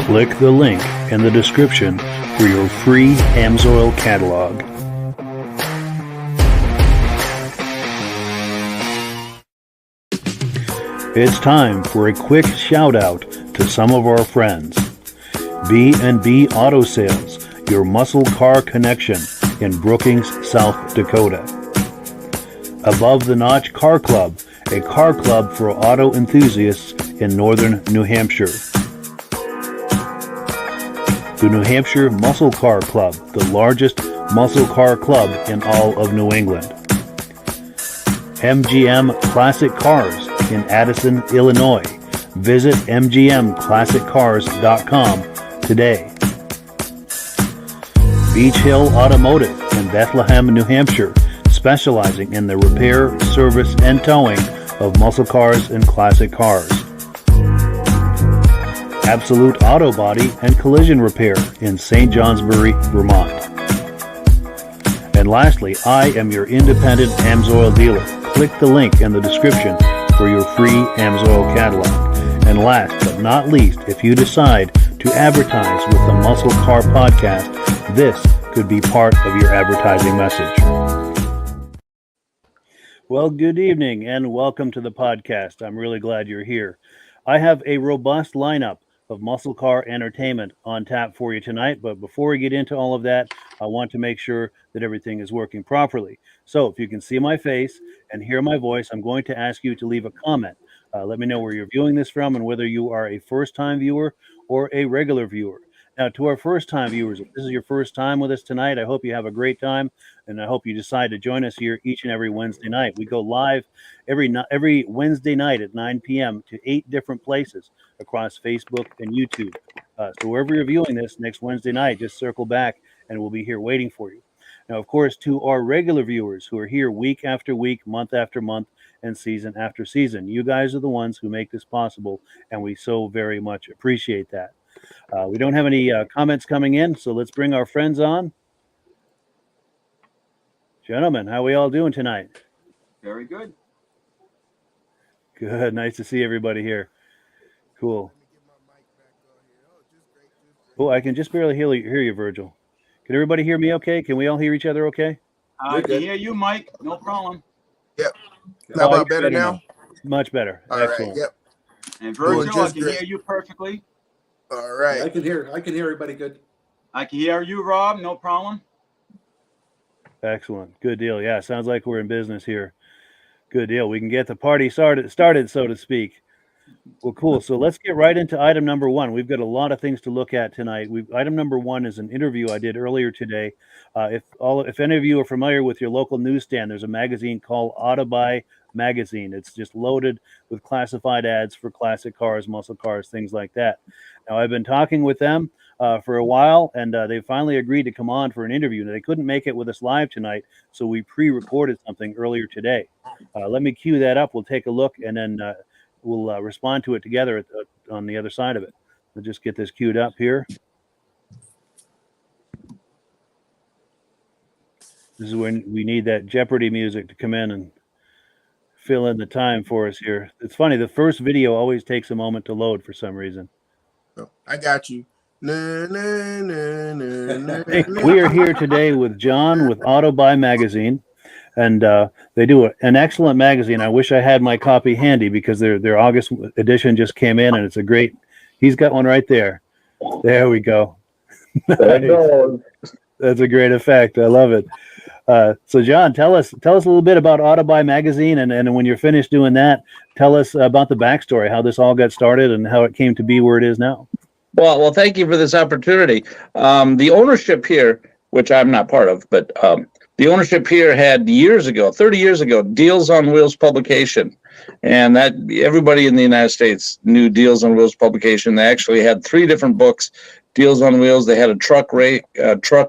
Click the link in the description for your free AMSOIL catalog. It's time for a quick shout out to some of our friends. B&B Auto Sales, your muscle car connection in Brookings, South Dakota. Above the Notch Car Club, a car club for auto enthusiasts in northern New Hampshire. The New Hampshire Muscle Car Club, the largest muscle car club in all of New England. MGM Classic Cars in Addison, Illinois. Visit mgmclassiccars.com today. Beach Hill Automotive in Bethlehem, New Hampshire, specializing in the repair, service, and towing of muscle cars and classic cars. Absolute Auto Body and Collision Repair in St. Johnsbury, Vermont. And lastly, I am your independent AMSOIL dealer. Click the link in the description for your free AMSOIL catalog. And last but not least, if you decide to advertise with the Muscle Car Podcast, this could be part of your advertising message. Well, good evening and welcome to the podcast. I'm really glad you're here. I have a robust lineup of muscle car entertainment on tap for you tonight. But before we get into all of that, I want to make sure that everything is working properly. So if you can see my face and hear my voice, I'm going to ask you to leave a comment. Let me know where you're viewing this from and whether you are a first-time viewer or a regular viewer. Now, to our first-time viewers, if this is your first time with us tonight, I hope you have a great time, and I hope you decide to join us here each and every Wednesday night. We go live every Wednesday night at 9 p.m. to 8 different places across Facebook and YouTube. So wherever you're viewing this next Wednesday night, just circle back, and we'll be here waiting for you. Now, of course, to our regular viewers who are here week after week, month after month, and season after season, you guys are the ones who make this possible, and we so very much appreciate that. We don't have any comments coming in, so let's bring our friends on. Gentlemen, how are we all doing tonight? Very good. Good. Nice to see everybody here. Cool. Oh, I can just barely hear you, Virgil. Can everybody hear me okay? Can we all hear each other okay? I can hear you, Mike. No problem. Yep. How about better now? Much better. All excellent. right. Yep. And Virgil, I can hear you perfectly. All right. I can hear everybody good. I can hear you, Rob. No problem. Excellent. Good deal. Yeah, sounds like we're in business here. Good deal. We can get the party started, so to speak. Well, cool. So let's get right into item number one. We've got a lot of things to look at tonight. Item number one is an interview I did earlier today. If any of you are familiar with your local newsstand, there's a magazine called Autobuy Magazine. It's just loaded with classified ads for classic cars, muscle cars, things like that. Now, I've been talking with them for a while, and they finally agreed to come on for an interview. Now, they couldn't make it with us live tonight, so we pre-recorded something earlier today. Let me cue that up. We'll take a look, and then we'll respond to it together on the other side of it. We'll just get this queued up here. This is when we need that Jeopardy music to come in and fill in the time for us here. It's funny, the first video always takes a moment to load for some reason. Oh, I got you. Hey, we are here today with John with Autobuy Magazine, and they do an excellent magazine. I wish I had my copy handy because their August edition just came in, and it's a great. He's got one right there. There we go. Nice. That's a great effect. I love it. So John, tell us a little bit about Autobuy Magazine, and when you're finished doing that, tell us about the backstory, how this all got started and how it came to be where it is now. Well, thank you for this opportunity. The ownership here, which I'm not part of, but the ownership here had 30 years ago, Deals on Wheels publication. And that everybody in the United States knew Deals on Wheels publication. They actually had 3 different books. Deals on Wheels, they had a truck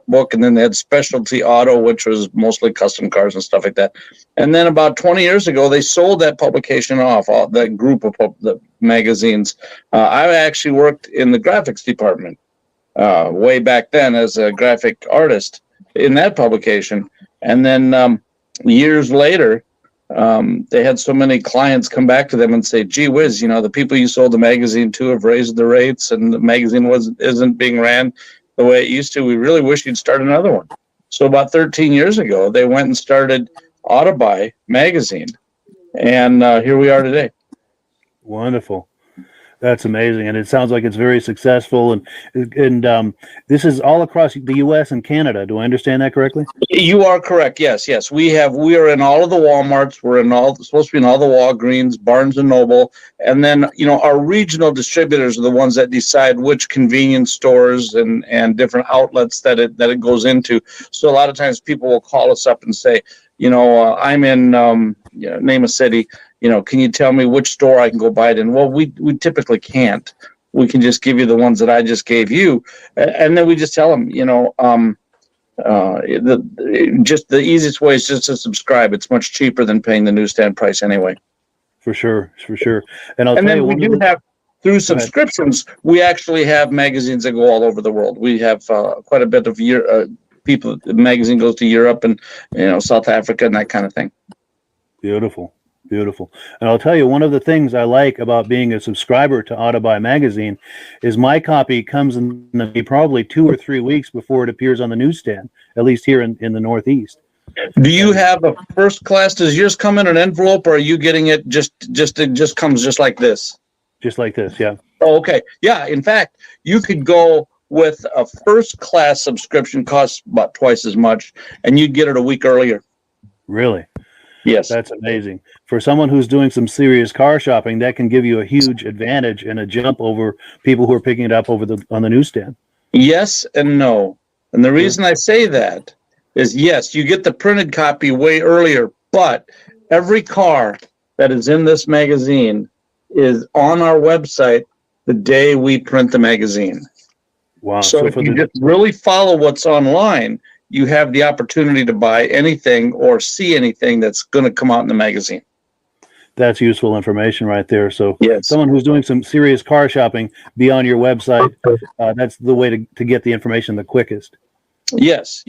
book, and then they had Specialty Auto, which was mostly custom cars and stuff like that. And then about 20 years ago, they sold that publication off, that group of the magazines. I actually worked in the graphics department way back then as a graphic artist in that publication. And then years later, they had so many clients come back to them and say, gee whiz, the people you sold the magazine to have raised the rates and the magazine isn't being ran the way it used to. We really wish you'd start another one. So about 13 years ago, they went and started Autobuy magazine. And here we are today. Wonderful. That's amazing, and it sounds like it's very successful. And this is all across the U.S. and Canada. Do I understand that correctly? You are correct. Yes. We are in all of the Walmarts. We're supposed to be in all the Walgreens, Barnes and Noble, and then our regional distributors are the ones that decide which convenience stores and different outlets that it goes into. So a lot of times people will call us up and say, I'm in name a city. Can you tell me which store I can go buy it in? Well, we typically can't. We can just give you the ones that I just gave you, and then we just tell them, just the easiest way is just to subscribe. It's much cheaper than paying the newsstand price anyway. For sure. And then we do have through subscriptions. We actually have magazines that go all over the world. We have quite a bit of people. The magazine goes to Europe and South Africa and that kind of thing. Beautiful. And I'll tell you, one of the things I like about being a subscriber to Autobuy magazine is my copy comes in probably 2 or 3 weeks before it appears on the newsstand, at least here in the Northeast. Do you have a first class? Does yours come in an envelope, or are you getting it it just comes just like this? Just like this, yeah. Oh, okay. Yeah, in fact, you could go with a first class subscription, costs about twice as much, and you'd get it a week earlier. Really? Yes. That's amazing. For someone who's doing some serious car shopping, that can give you a huge advantage and a jump over people who are picking it up on the newsstand. Yes and no. And the reason I say that is, yes, you get the printed copy way earlier, but every car that is in this magazine is on our website the day we print the magazine. Wow. So if you just really follow what's online, you have the opportunity to buy anything or see anything that's going to come out in the magazine. That's useful information right there. So yes. Someone who's doing some serious car shopping, be on your website. That's the way to get the information the quickest. Yes.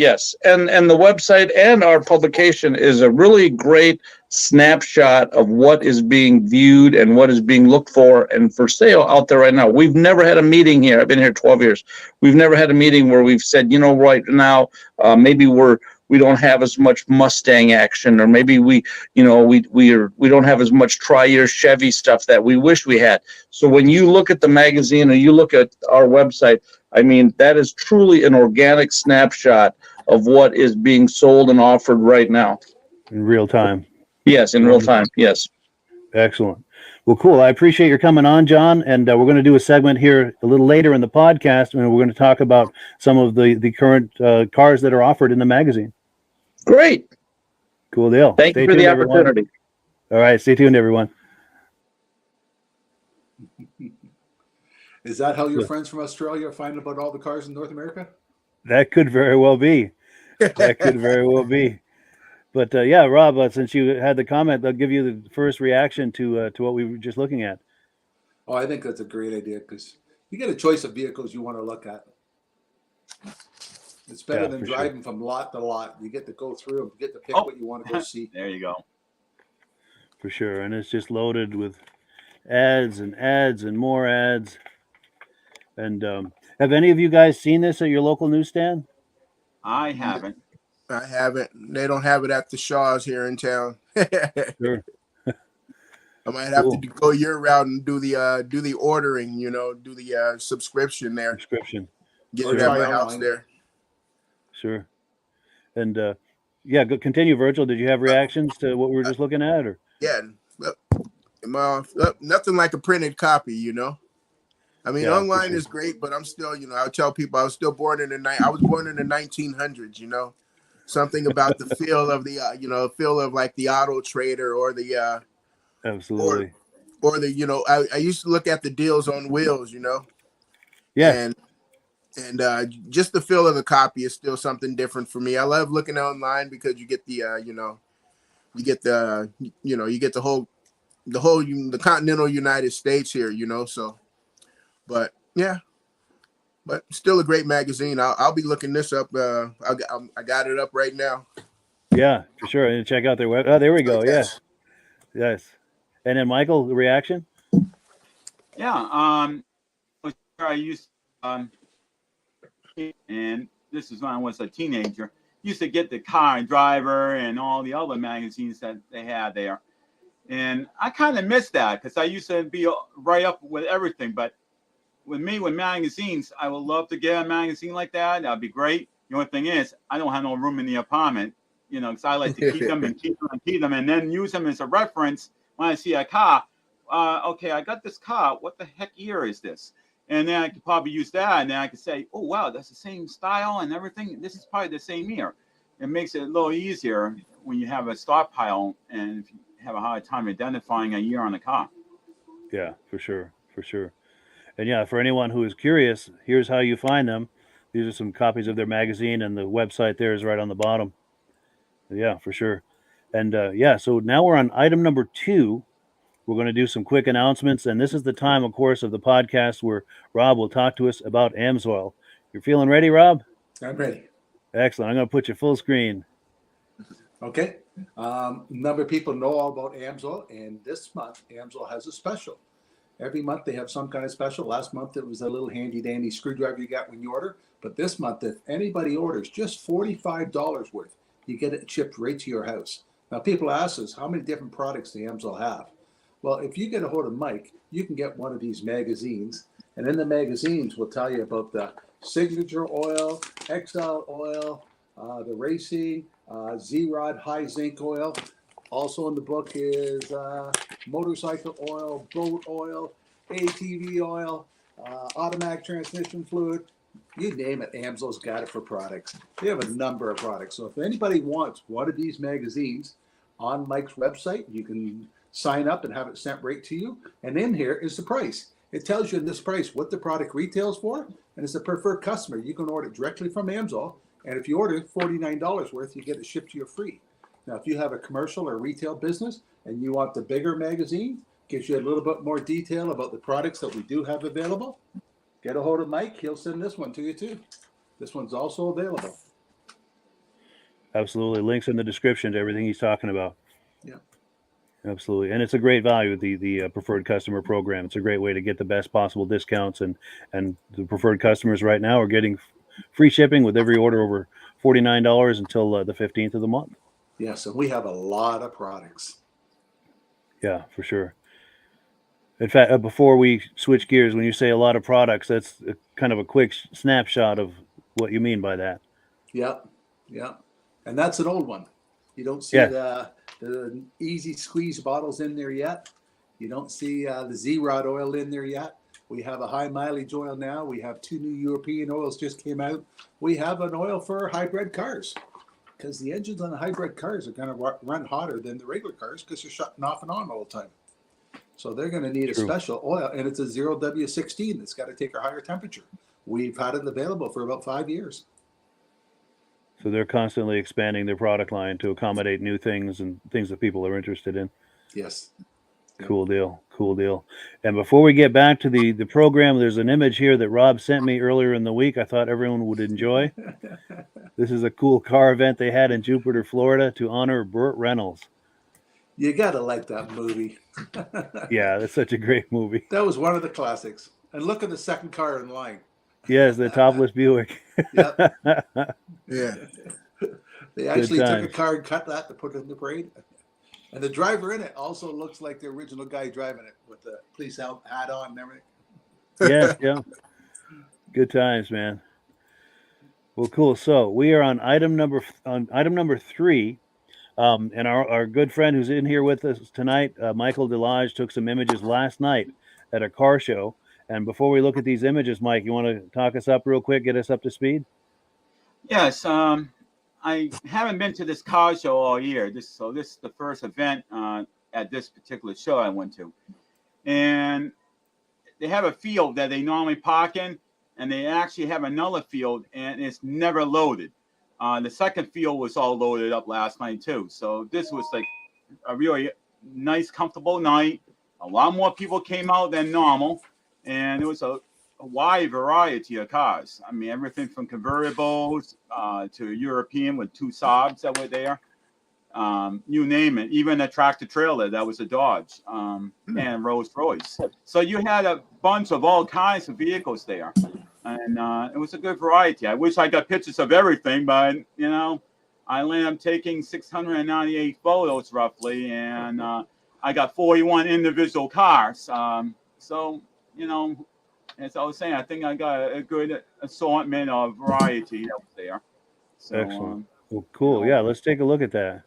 And the website and our publication is a really great snapshot of what is being viewed and what is being looked for and for sale out there right now. We've never had a meeting here. I've been here 12 years. We've never had a meeting where we've said, right now, maybe we don't have as much Mustang action, or maybe we don't have as much tri-year Chevy stuff that we wish we had. So when you look at the magazine or you look at our website, I mean, that is truly an organic snapshot of what is being sold and offered right now. In real time. Yes, in real time. Yes. Excellent. Well, cool. I appreciate your coming on, John. And we're going to do a segment here a little later in the podcast, and we're going to talk about some of the current cars that are offered in the magazine. Great. Cool deal. Thank you for the opportunity. All right. Stay tuned, everyone. Is that how your friends from Australia find about all the cars in North America? That could very well be. But yeah, Rob, since you had the comment, I'll give you the first reaction to what we were just looking at. Oh, I think that's a great idea because you get a choice of vehicles you want to look at. It's better than driving from lot to lot. You get to go through them, you get to pick what you want to go see. There you go. For sure. And it's just loaded with ads and more ads. And have any of you guys seen this at your local newsstand? I haven't. I haven't. They don't have it at the Shaws here in town. Sure. I might have to go your route and do the ordering, do the subscription there. Get it at my house there. Sure. And continue, Virgil. Did you have reactions to what we were just looking at, or? Yeah. Nothing like a printed copy, I mean, online is great, but I'm still, I tell people I was born in the 1900s, something about the feel of the, feel of like the Auto Trader or the, absolutely, or the, I used to look at the deals on Wheels, yeah, and just the feel of the copy is still something different for me. I love looking online because you get the, you get the continental United States here, so. But yeah, but still a great magazine. I'll be looking this up. I got it up right now. Yeah, for sure. And check out their web. Oh, there we go. Yeah. Yes. And then Michael, the reaction? Yeah. I used and this is when I was a teenager. Used to get the Car and Driver and all the other magazines that they had there, and I kind of missed that because I used to be right up with everything. But with magazines, I would love to get a magazine like that. That'd be great. The only thing is, I don't have no room in the apartment, because I like to keep them and keep them and keep them, and then use them as a reference when I see a car. Okay, I got this car. What the heck year is this? And then I could probably use that, and then I could say, oh, wow, that's the same style and everything. This is probably the same year. It makes it a little easier when you have a stockpile and if you have a hard time identifying a year on a car. Yeah, for sure. For sure. And yeah, for anyone who is curious, here's how you find them. These are some copies of their magazine, and the website there is right on the bottom. Yeah, for sure. And yeah, so now we're on item number 2. We're going to do some quick announcements, and this is the time, of course, of the podcast where Rob will talk to us about AMSOIL. You're feeling ready, Rob? I'm ready. Excellent. I'm going to put you full screen. Okay. Number of people know all about AMSOIL, and this month AMSOIL has a special. Every month they have some kind of special. Last month it was a little handy dandy screwdriver you got when you order. But this month, if anybody orders just $45 worth, you get it shipped right to your house. Now people ask us, how many different products does AMSOIL have? Well, if you get a hold of Mike, you can get one of these magazines. And in the magazines, we'll tell you about the Signature Oil, XL Oil, the Racing, Z-Rod High Zinc Oil. Also in the book is motorcycle oil, boat oil, ATV oil, automatic transmission fluid. You name it, AMSOIL's got it for products. They have a number of products. So if anybody wants one of these magazines on Mike's website, you can sign up and have it sent right to you. And in here is the price. It tells you in this price what the product retails for, and it's a preferred customer. You can order it directly from AMSOIL, and if you order $49 worth, you get it shipped to you free. Now, if you have a commercial or retail business and you want the bigger magazine, gives you a little bit more detail about the products that we do have available, get a hold of Mike. He'll send this one to you too. This one's also available. Absolutely. Links in the description to everything he's talking about. Yeah. Absolutely. And it's a great value, the preferred customer program. It's a great way to get the best possible discounts. And the preferred customers right now are getting free shipping with every order over $49 until the 15th of the month. Yes, and we have a lot of products. Yeah, for sure. In fact, before we switch gears, when you say a lot of products, that's kind of a quick snapshot of what you mean by that. Yep, yep. And that's an old one. You don't see the easy squeeze bottles in there yet. You don't see the Z-Rod oil in there yet. We have a high mileage oil now. We have 2 new European oils just came out. We have an oil for hybrid cars because the engines on the hybrid cars are going to run hotter than the regular cars because they're shutting off and on all the time. So they're going to need a special oil, and it's a 0W16 that's got to take a higher temperature. We've had it available for about 5 years. So they're constantly expanding their product line to accommodate new things and things that people are interested in. Yes. Yep. Cool deal. Cool deal. And before we get back to the program, there's an image here that Rob sent me earlier in the week. I thought everyone would enjoy. This is a cool car event they had in Jupiter, Florida to honor Burt Reynolds. You got to like that movie. Yeah, that's such a great movie. That was one of the classics. And look at the second car in line. Yes, the topless Buick. Yep. Yeah. They actually took a car and cut that to put it in the parade. And the driver in it also looks like the original guy driving it with the police hat on and everything. Yes, yeah. Good times, man. Well, cool. So we are on item number 3. And our good friend who's in here with us tonight, Michael Delage, took some images last night at a car show. And before we look at these images, Mike, you want to talk us up real quick, get us up to speed? Yes. I haven't been to this car show all year. This is the first event at this particular show I went to. And they have a field that they normally park in, and they actually have another field, and it's never loaded. The second field was all loaded up last night, too. So this was like a really nice, comfortable night. A lot more people came out than normal, and it was a wide variety of cars. I mean, everything from convertibles to European with 2 Saabs that were there. you name it, even a tractor trailer that was a Dodge, and Rolls Royce. So you had a bunch of all kinds of vehicles there, and it was a good variety. I wish I got pictures of everything, but I ended up taking 698 photos roughly, and I got 41 individual cars. So as I was saying, I think I got a good assortment of variety out there. So, Excellent. Well, cool. Yeah, let's take a look at that.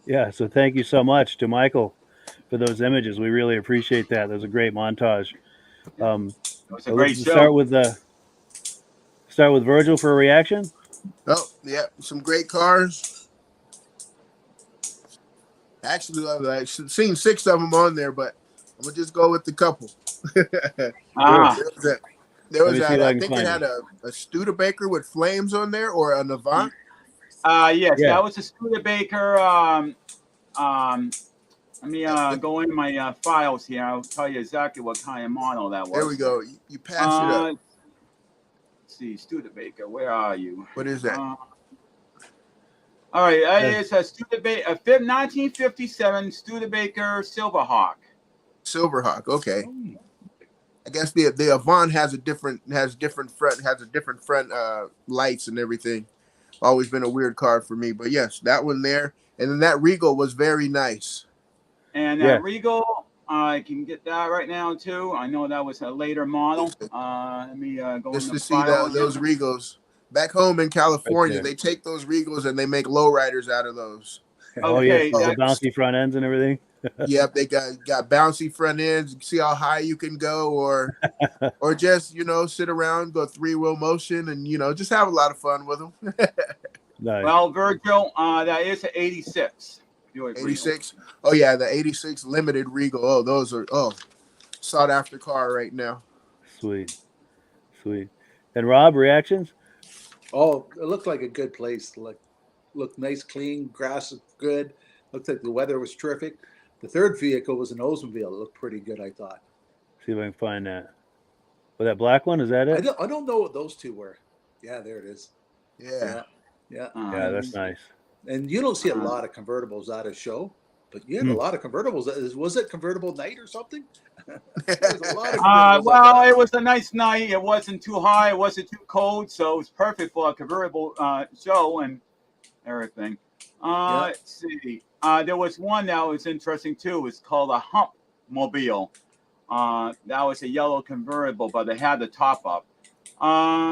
Yeah, so thank you so much to Michael for those images. We really appreciate that. That was a great montage. it was a So great let's show. start with Virgil for a reaction. Oh, yeah, some great cars. Actually, I've seen 6 of them on there, but I'm gonna just go with the couple. Ah, There Let was me see that. if I I can think it find had it. a Studebaker with flames on there, or an Avant. yes, Yeah. that was a Studebaker. Let me go in my files here. I'll tell you exactly what kind of model that was. There we go. You passed it up. Let's see, Studebaker, where are you? What is that? All right, it's a Studebaker, a 1957 Studebaker Silverhawk. Silverhawk. Okay. I guess the Avant has a different front lights and everything. Always been a weird car for me. But yes, that one there. And then that Regal was very nice. And Yeah. Regal, I can get that right now too. I know that was a later model. Let me go Just in to the see file. those Regals. Back home in California, there. they take those Regals and they make lowriders out of those. Oh yes, Okay, the that- bouncy front ends and everything. Yep, they got bouncy front ends. See how high you can go, or just sit around, go 3-wheel motion, and just have a lot of fun with them. Nice. Well, Virgil, that is an 86. 86. Oh yeah, the 86 limited Regal. Oh, those are sought after car right now. Sweet. And Rob, reactions? Oh, it looked like a good place. Looked nice, clean. Grass is good. Looked like the weather was terrific. The third vehicle was an Oldsmobile. It looked pretty good, I thought. See if I can find that. Well, that black one, is that it? I don't know what those two were. Yeah, there it is. Yeah. Yeah, that's nice. And you don't see a lot of convertibles at a show, but you have a lot of convertibles. Was it convertible night or something? There's a lot of well, it was a nice night. It wasn't too high. It wasn't too cold. So it was perfect for a convertible show and everything. Let's see. There was one that was interesting too. It's called a Hump Mobile. That was a yellow convertible, but they had the top up.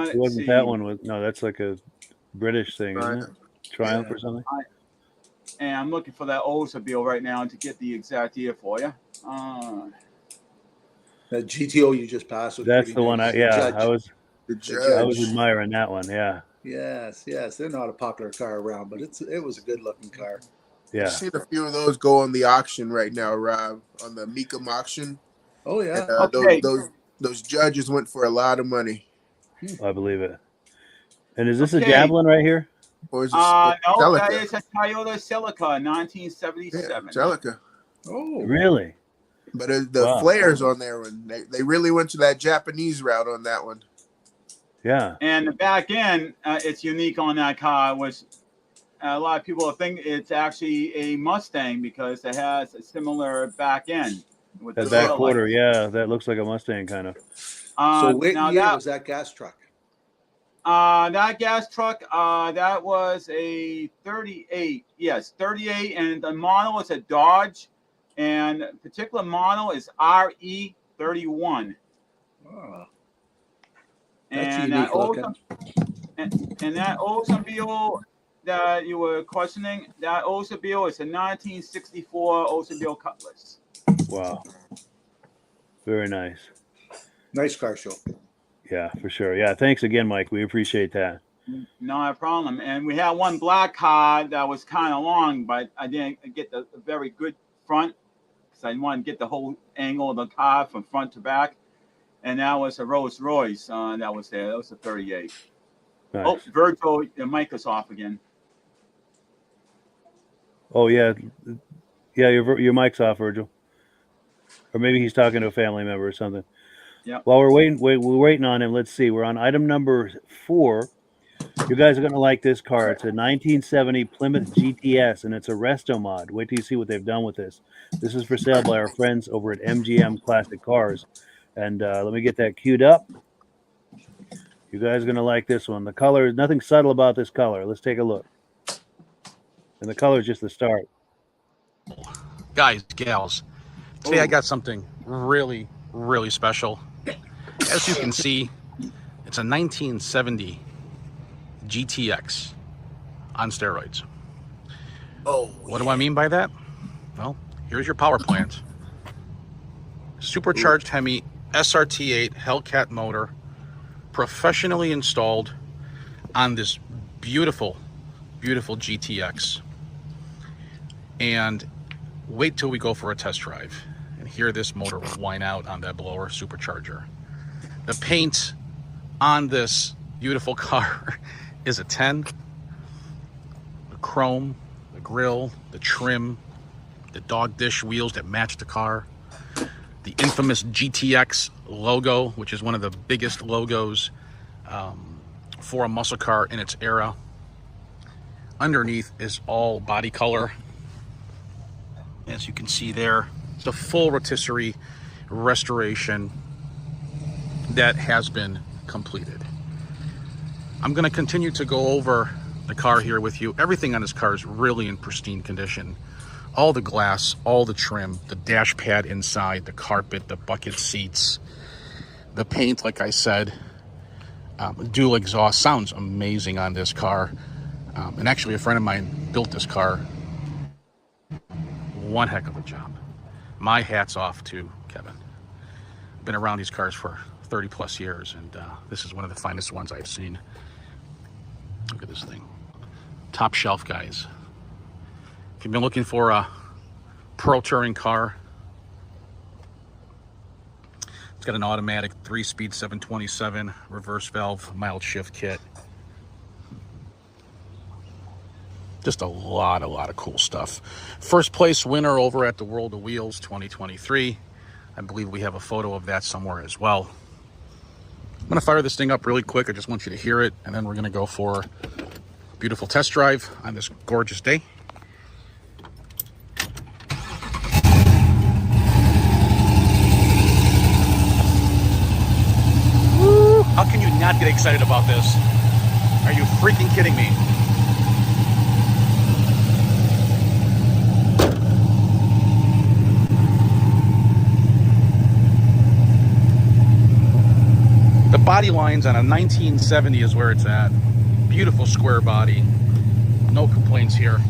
It wasn't that one. No, that's like a British thing, isn't it? Triumph or something? And I'm looking for that Oldsmobile right now to get the exact year for you. The GTO you just passed. That's the one. I was Judge. admiring that one. Yeah. Yes. They're not a popular car around, but it was a good looking car. Yeah. I've seen a few of those go on the auction right now, Rob, on the Mecum auction. Oh yeah. And, Okay. those judges went for a lot of money. I believe it. And is this a Javelin right here? Or is it No, Celica? that is a Toyota Celica, 1977. Yeah, Celica. Oh, Really? But the flares on there, when they really went to that Japanese route on that one. Yeah. And the back end, it's unique on that car. Was a lot of people think it's actually a Mustang because it has a similar back end. With That the back tail quarter, lights. yeah, that looks like a Mustang kind of. so what now year that, was that gas truck? that gas truck, that was a 38. Yes, 38, and the model is a Dodge, and the particular model is RE31. Oh, And unique looking. And that Oldsmobile that you were questioning, that Oldsmobile is a 1964 Oldsmobile Cutlass. Wow. Very nice. Nice car show. Yeah, for sure. Yeah, thanks again, Mike. We appreciate that. Not a problem. And we had one black car that was kind of long, but I didn't get the very good front because I wanted to get the whole angle of the car from front to back. And that was a Rolls Royce that was there. That was a 38. Nice. Oh, Virgil, the mic is off again. Oh, yeah. Yeah, your mic's off, Virgil. Or maybe he's talking to a family member or something. Yeah. While we're waiting on him, let's see. We're on item number 4. You guys are going to like this car. It's a 1970 Plymouth GTS, and it's a resto mod. Wait till you see what they've done with this. This is for sale by our friends over at MGM Classic Cars. And let me get that queued up. You guys are going to like this one. The color, nothing subtle about this color. Let's take a look. And the color is just the start. Guys, gals, today I got something really, really special. As you can see, it's a 1970 GTX on steroids. Oh, What do I mean by that? Well, here's your power plant. Supercharged Hemi SRT8 Hellcat motor, professionally installed on this beautiful, beautiful GTX. And wait till we go for a test drive and hear this motor whine out on that blower supercharger. The paint on this beautiful car is a 10. The chrome, the grille, the trim, the dog dish wheels that match the car, the infamous GTX logo, which is one of the biggest logos for a muscle car in its era. Underneath is all body color. As you can see there, it's a full rotisserie restoration that has been completed. I'm going to continue to go over the car here with you. Everything on this car is really in pristine condition. All the glass, all the trim, the dash pad inside, the carpet, the bucket seats, the paint, like I said, dual exhaust. Sounds amazing on this car. And actually, a friend of mine built this car. One heck of a job. My hat's off to Kevin. Been around these cars for 30 plus years, and this is one of the finest ones I've seen. Look at this thing. Top shelf, guys. If you've been looking for a pro touring car, it's got an automatic 3-speed 727 reverse valve mild shift kit. Just a lot of cool stuff. First place winner over at the World of Wheels 2023. I believe we have a photo of that somewhere as well. I'm gonna fire this thing up really quick. I just want you to hear it, and then we're gonna go for a beautiful test drive on this gorgeous day. Woo! How can you not get excited about this? Are you freaking kidding me? The body lines on a 1970 is where it's at. Beautiful square body. No complaints here.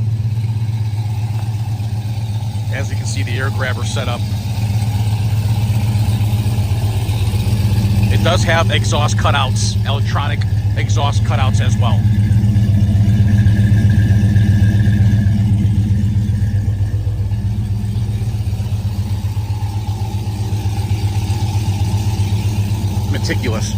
As you can see, the air grabber setup. It does have exhaust cutouts, electronic exhaust cutouts as well. Meticulous.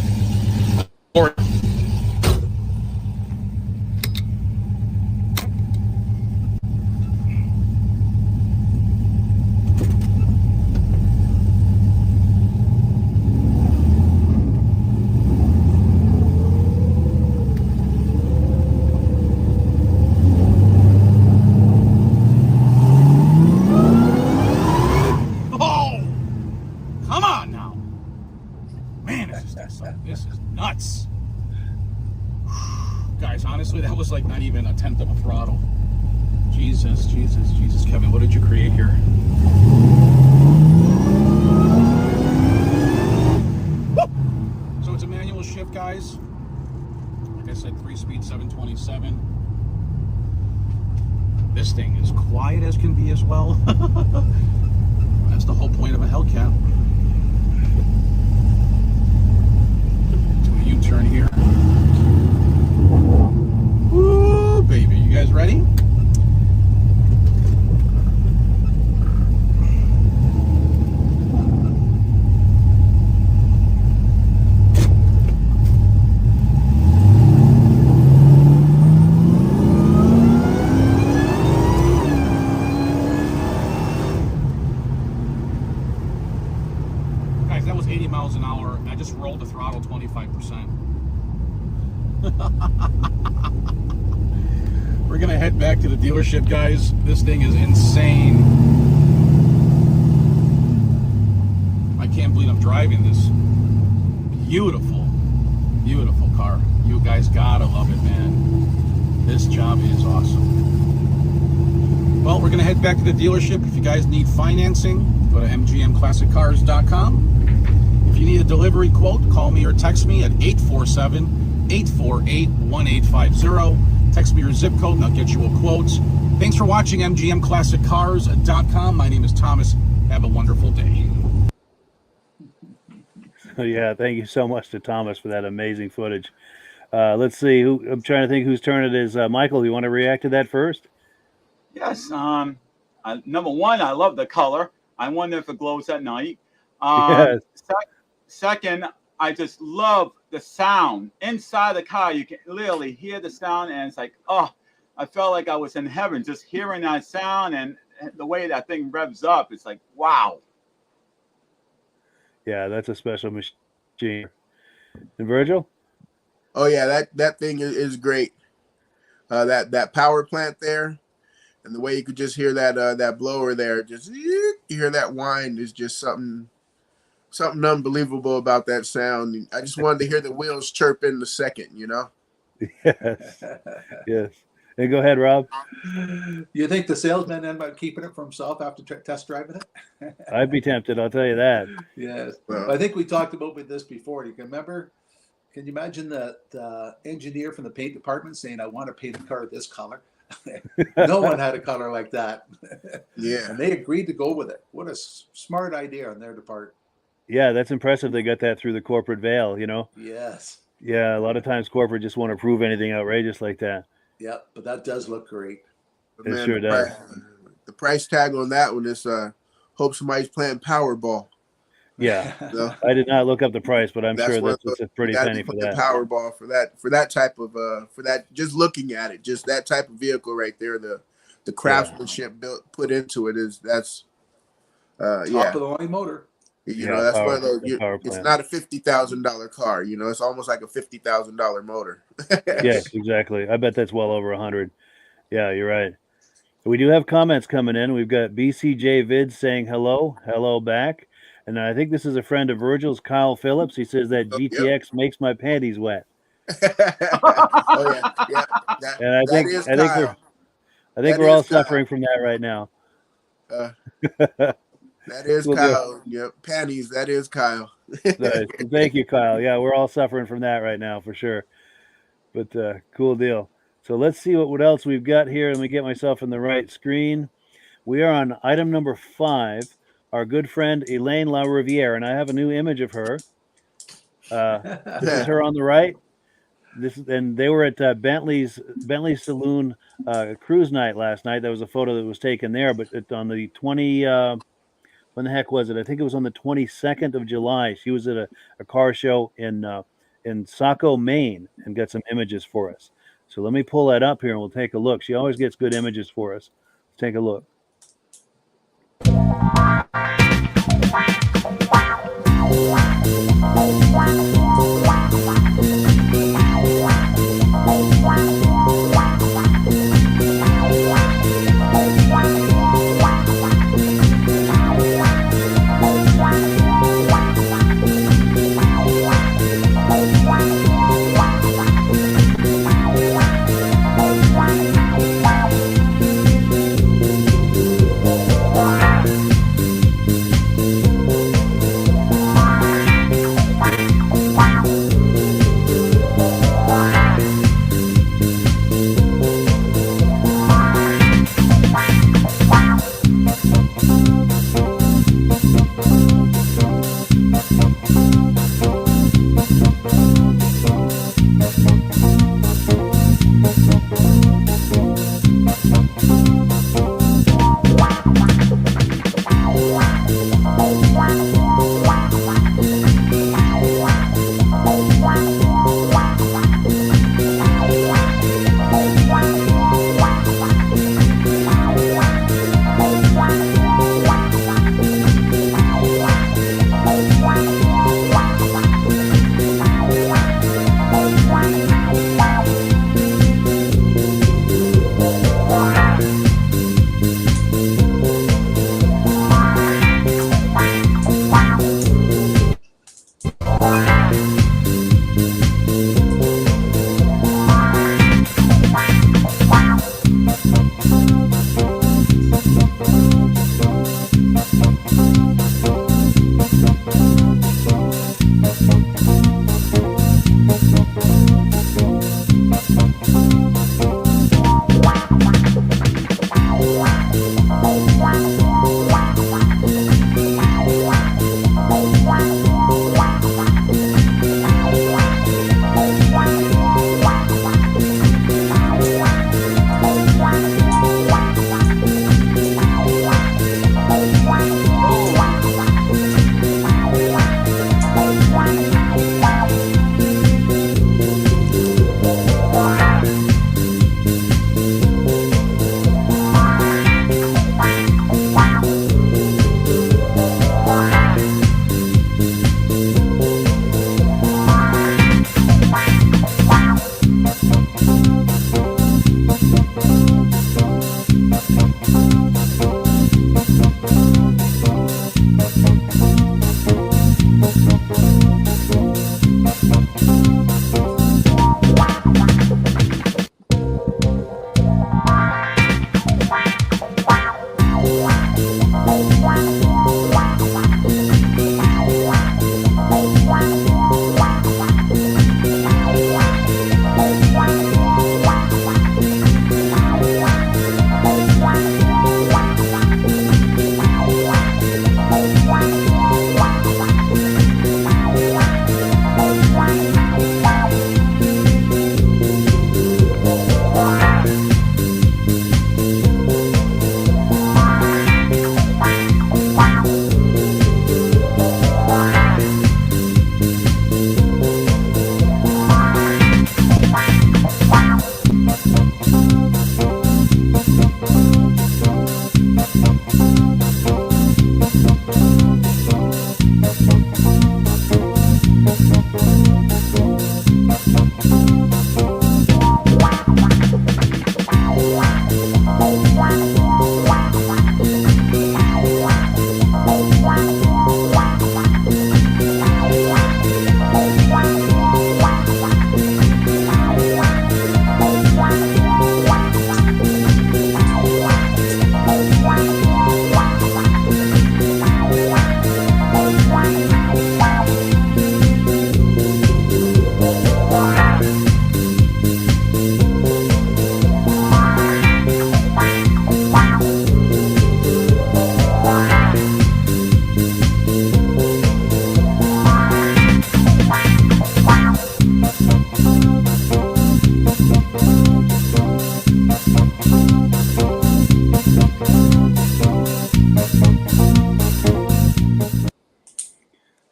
This is nuts. Guys, honestly, that was like not even a tenth of a throttle. Jesus, Jesus, Jesus. Kevin, what did you create here? Woo! So it's a manual shift, guys. Like I said, 3-speed 727. This thing is quiet as can be as well. That's the whole point of a Hellcat. U-turn here. Woo, baby. You guys ready? Guys, that was 80 miles an hour. I just rolled the throttle 25%. We're gonna head back to the dealership, guys. This thing is insane. I can't believe I'm driving this beautiful, beautiful car. You guys gotta love it, man. This job is awesome. Well, we're gonna head back to the dealership. If you guys need financing, go to mgmclassiccars.com. If you need a delivery quote, call me or text me at 847-848-1850. Text me your zip code and I'll get you a quote. Thanks for watching mgmclassiccars.com. My name is Thomas. Have a wonderful day. Yeah, thank you so much to Thomas for that amazing footage. Let's see. I'm trying to think whose turn it is. Michael, do you want to react to that first? Yes. Number one, I love the color. I wonder if it glows at night. Yes. Second, I just love the sound inside the car. You can literally hear the sound, and it's like, oh, I felt like I was in heaven just hearing that sound, and the way that thing revs up. It's like, wow. Yeah, that's a special machine. And Virgil? Oh yeah, that thing is great. That power plant there, and the way you could just hear that blower there, just you hear that whine is just something unbelievable about that sound. I just wanted to hear the wheels chirp in the second, you know. Yes, yes. And go ahead, Rob. You think the salesman ended up keeping it for himself after test driving it? I'd be tempted. I'll tell you that. Yes. Well, I think we talked about this before. You can remember? Can you imagine the engineer from the paint department saying, "I want to paint the car this color"? No one had a color like that. yeah. And they agreed to go with it. What a smart idea on their part. Yeah, that's impressive. They got that through the corporate veil, you know? Yes. Yeah, a lot of times corporate just want to prove anything outrageous like that. Yep. But that does look great. But It man, sure does. The price tag on that one is hope somebody's playing Powerball. Yeah. So I did not look up the price, but I'm that's sure one of that's those, a pretty you gotta penny be for playing that. Powerball for that type of for that, just looking at it, just that type of vehicle right there, the craftsmanship put into it that's Top yeah. of the line motor. You Yeah, know, that's power- one of those. the power It's plant. not a $50,000 car. You know, it's almost like a $50,000 motor. Yes, exactly. I bet that's well over 100. Yeah, you're right. We do have comments coming in. We've got BCJ Vid saying hello back. And I think this is a friend of Virgil's, Kyle Phillips. He says that Oh, GTX makes my panties wet. Oh yeah. And I That think is I think we're Kyle. I think That we're all is Kyle. suffering from that right now. Uh, that is We'll do- Kyle. Yep, panties. That is Kyle. Nice. Thank you, Kyle. Yeah, we're all suffering from that right now for sure. But cool deal. So let's see what else we've got here. Let me get myself in the right screen. We are on item number 5. Our good friend Elaine LaRiviere, and I have a new image of her. This is her on the right. And they were at Bentley Saloon cruise night last night. That was a photo that was taken there. But on the 20, when the heck was it? I think it was on the 22nd of July. She was at a car show in Saco, Maine, and got some images for us. So let me pull that up here and we'll take a look. She always gets good images for us. Let's take a look.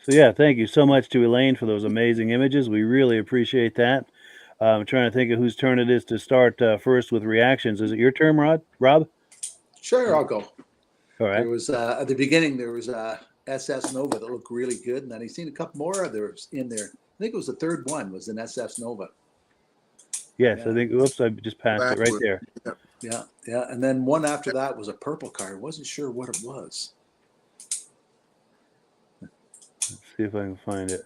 So yeah, thank you so much to Elaine for those amazing images. We really appreciate that. I'm trying to think of whose turn it is to start first with reactions. Is it your turn, Rob? Sure, I'll go. All right. There was at the beginning there was SS Nova that looked really good, and then I seen a couple more others in there. I think it was the third one was an SS Nova. Yes, Yeah. I think. Whoops, I just passed it right there. Yeah, and then one after that was a purple car. I wasn't sure what it was. Let's see if I can find it.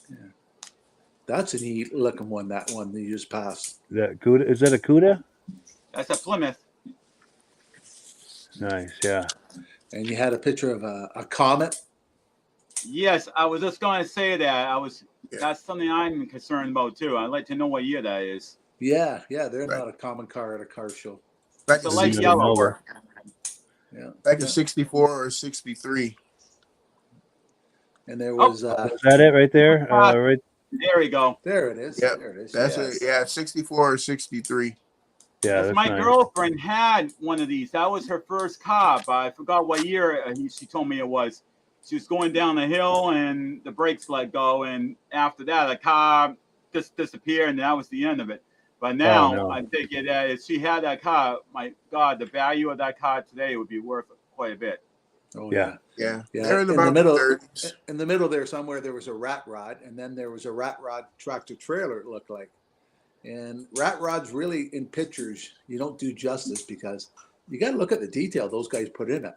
Yeah, that's a neat looking one. That one that you just passed. That Cuda? Is that a Cuda? That's a Plymouth. Nice, yeah. And you had a picture of a comet. Yes, I was just going to say that. That's something I'm concerned about too. I'd like to know what year that is. Yeah, they're not a common car at a car show. Back It's a in light 60 yellow. Yeah, back in 64 or 63. and there was Is that it right there? Right. There we go. there it is. Yep. There it is. That's yes. 64 or 63. Yeah, that's My nice. girlfriend had one of these. That was her first car, but I forgot what year she told me it was. She was going down the hill and the brakes let go, and after that, the car just disappeared, and that was the end of it. But now no. I think if she had that car, my God, the value of that car today would be worth quite a bit. Oh Yeah. Yeah. Yeah, They're in in about the middle, 30s. in the middle there somewhere, there was a rat rod, and then there was a rat rod tractor trailer. It looked like, and rat rods really in pictures you don't do justice because you got to look at the detail those guys put in it.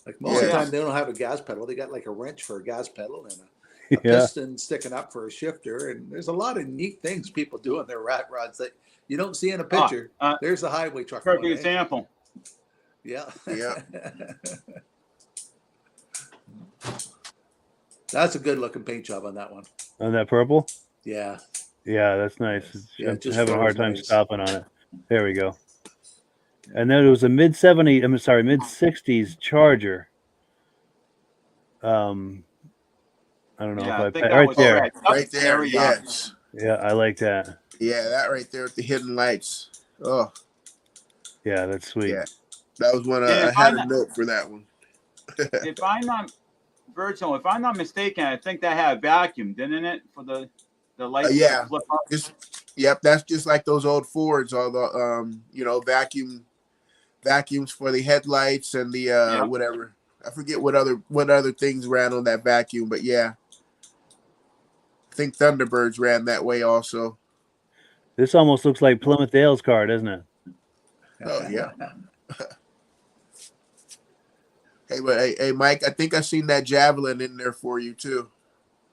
Like most of the Yeah. time, they don't have a gas pedal; they got like a wrench for a gas pedal and a Yeah. piston sticking up for a shifter. And there's a lot of neat things people do on their rat rods that you don't see in a picture. There's the highway truck. Perfect one, eh? example. Yeah. Yeah. That's a good looking paint job on that one. On that purple? Yeah. Yeah, that's nice. Yeah, I'm just having a hard froze time nice. stopping on it. There we go. And then it was a mid 60s Charger. I don't know Yeah, if I think that right was there. red. Right there. Yes. Yeah, I like that. Yeah, that right there with the hidden lights. Oh, Yeah, that's sweet. yeah. That was one Yeah, I had a note for that one. If I'm not Virgil, if I'm not mistaken, I think that had a vacuum, didn't it, for the lights? Yeah. to flip up? Yep, that's just like those old Fords, all the vacuums for the headlights and the whatever. I forget what other things ran on that vacuum, but yeah. I think Thunderbirds ran that way also. This almost looks like Plymouth Dale's car, doesn't it? Oh yeah. Hey, Mike, I think I seen that Javelin in there for you too.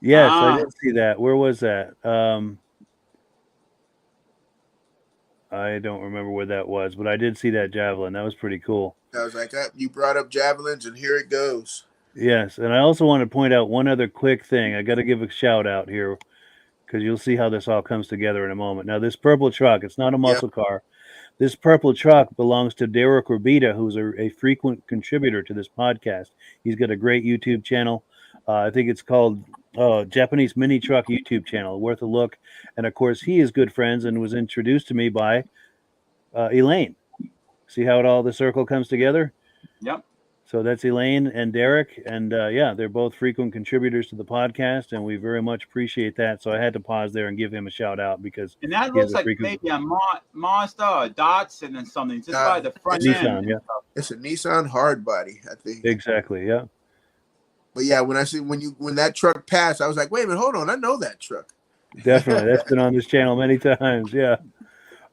Yes, I did see that. Where was that? I don't remember where that was, but I did see that Javelin. That was pretty cool. I was like, you brought up Javelins, and here it goes. Yes, and I also want to point out one other quick thing. I got to give a shout out here because you'll see how this all comes together in a moment. Now, this purple truck, it's not a muscle car. This purple truck belongs to Derek Rabita, who's a frequent contributor to this podcast. He's got a great YouTube channel. I think it's called Japanese Mini Truck YouTube channel. Worth a look. And, of course, he is good friends and was introduced to me by Elaine. See how all the circle comes together? Yep. So that's Elaine and Derek. And, they're both frequent contributors to the podcast, and we very much appreciate that. So I had to pause there and give him a shout out because and that looks like maybe a Mazda or a Datsun and something just by the front Nissan, end. yeah. It's a Nissan hardbody, I think. Exactly, yeah. But yeah, when that truck passed, I was like, wait a minute, hold on, I know that truck. Definitely. That's been on this channel many times, yeah.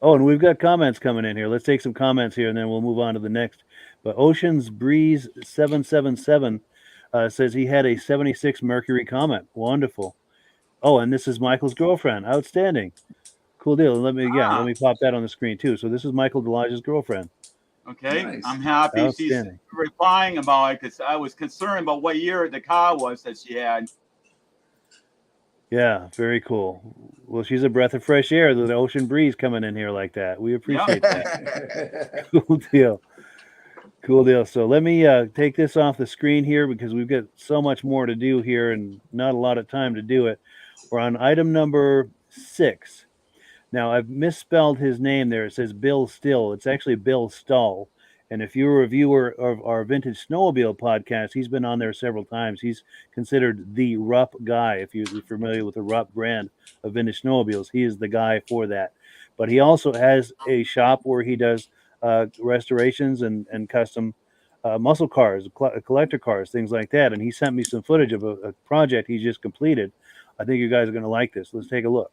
Oh, and we've got comments coming in here. Let's take some comments here, and then we'll move on to the next. But Ocean's Breeze 777 says he had a 76 Mercury Comet. Wonderful. Oh, and this is Michael's girlfriend. Outstanding. Cool deal. Let me pop that on the screen too. So this is Michael Delage's girlfriend. Okay, Nice. I'm happy she's replying about it because I was concerned about what year the car was that she had. Yeah, very cool. Well, she's a breath of fresh air. The ocean breeze coming in here like that. We appreciate that. Cool deal. Cool deal. So let me take this off the screen here because we've got so much more to do here and not a lot of time to do it. We're on item number 6. Now, I've misspelled his name there. It says Bill Still. It's actually Bill Stull. And if you're a viewer of our Vintage Snowmobile podcast, he's been on there several times. He's considered the Rupp guy. If you're familiar with the Rupp brand of vintage snowmobiles, he is the guy for that. But he also has a shop where he does restorations and custom muscle cars, collector cars, things like that. And he sent me some footage of a project he just completed. I think you guys are going to like this. Let's take a look.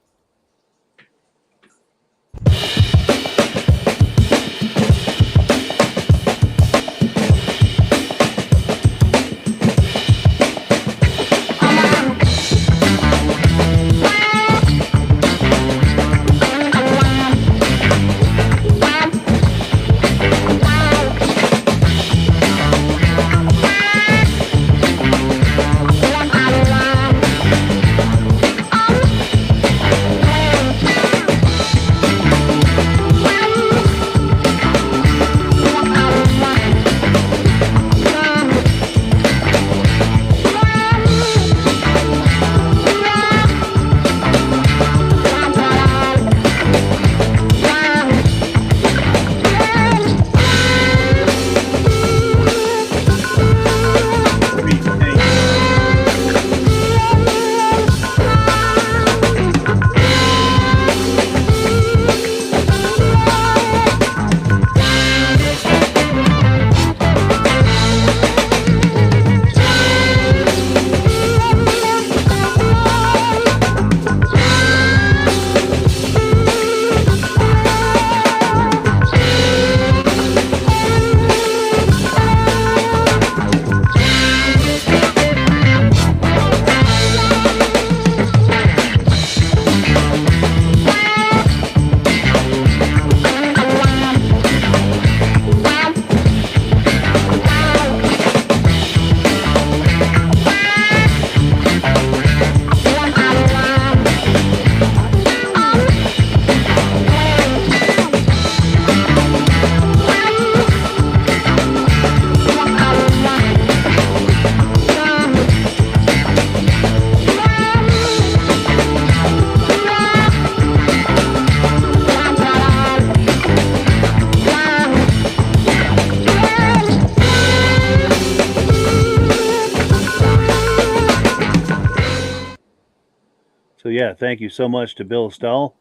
So yeah, thank you so much to Bill Stull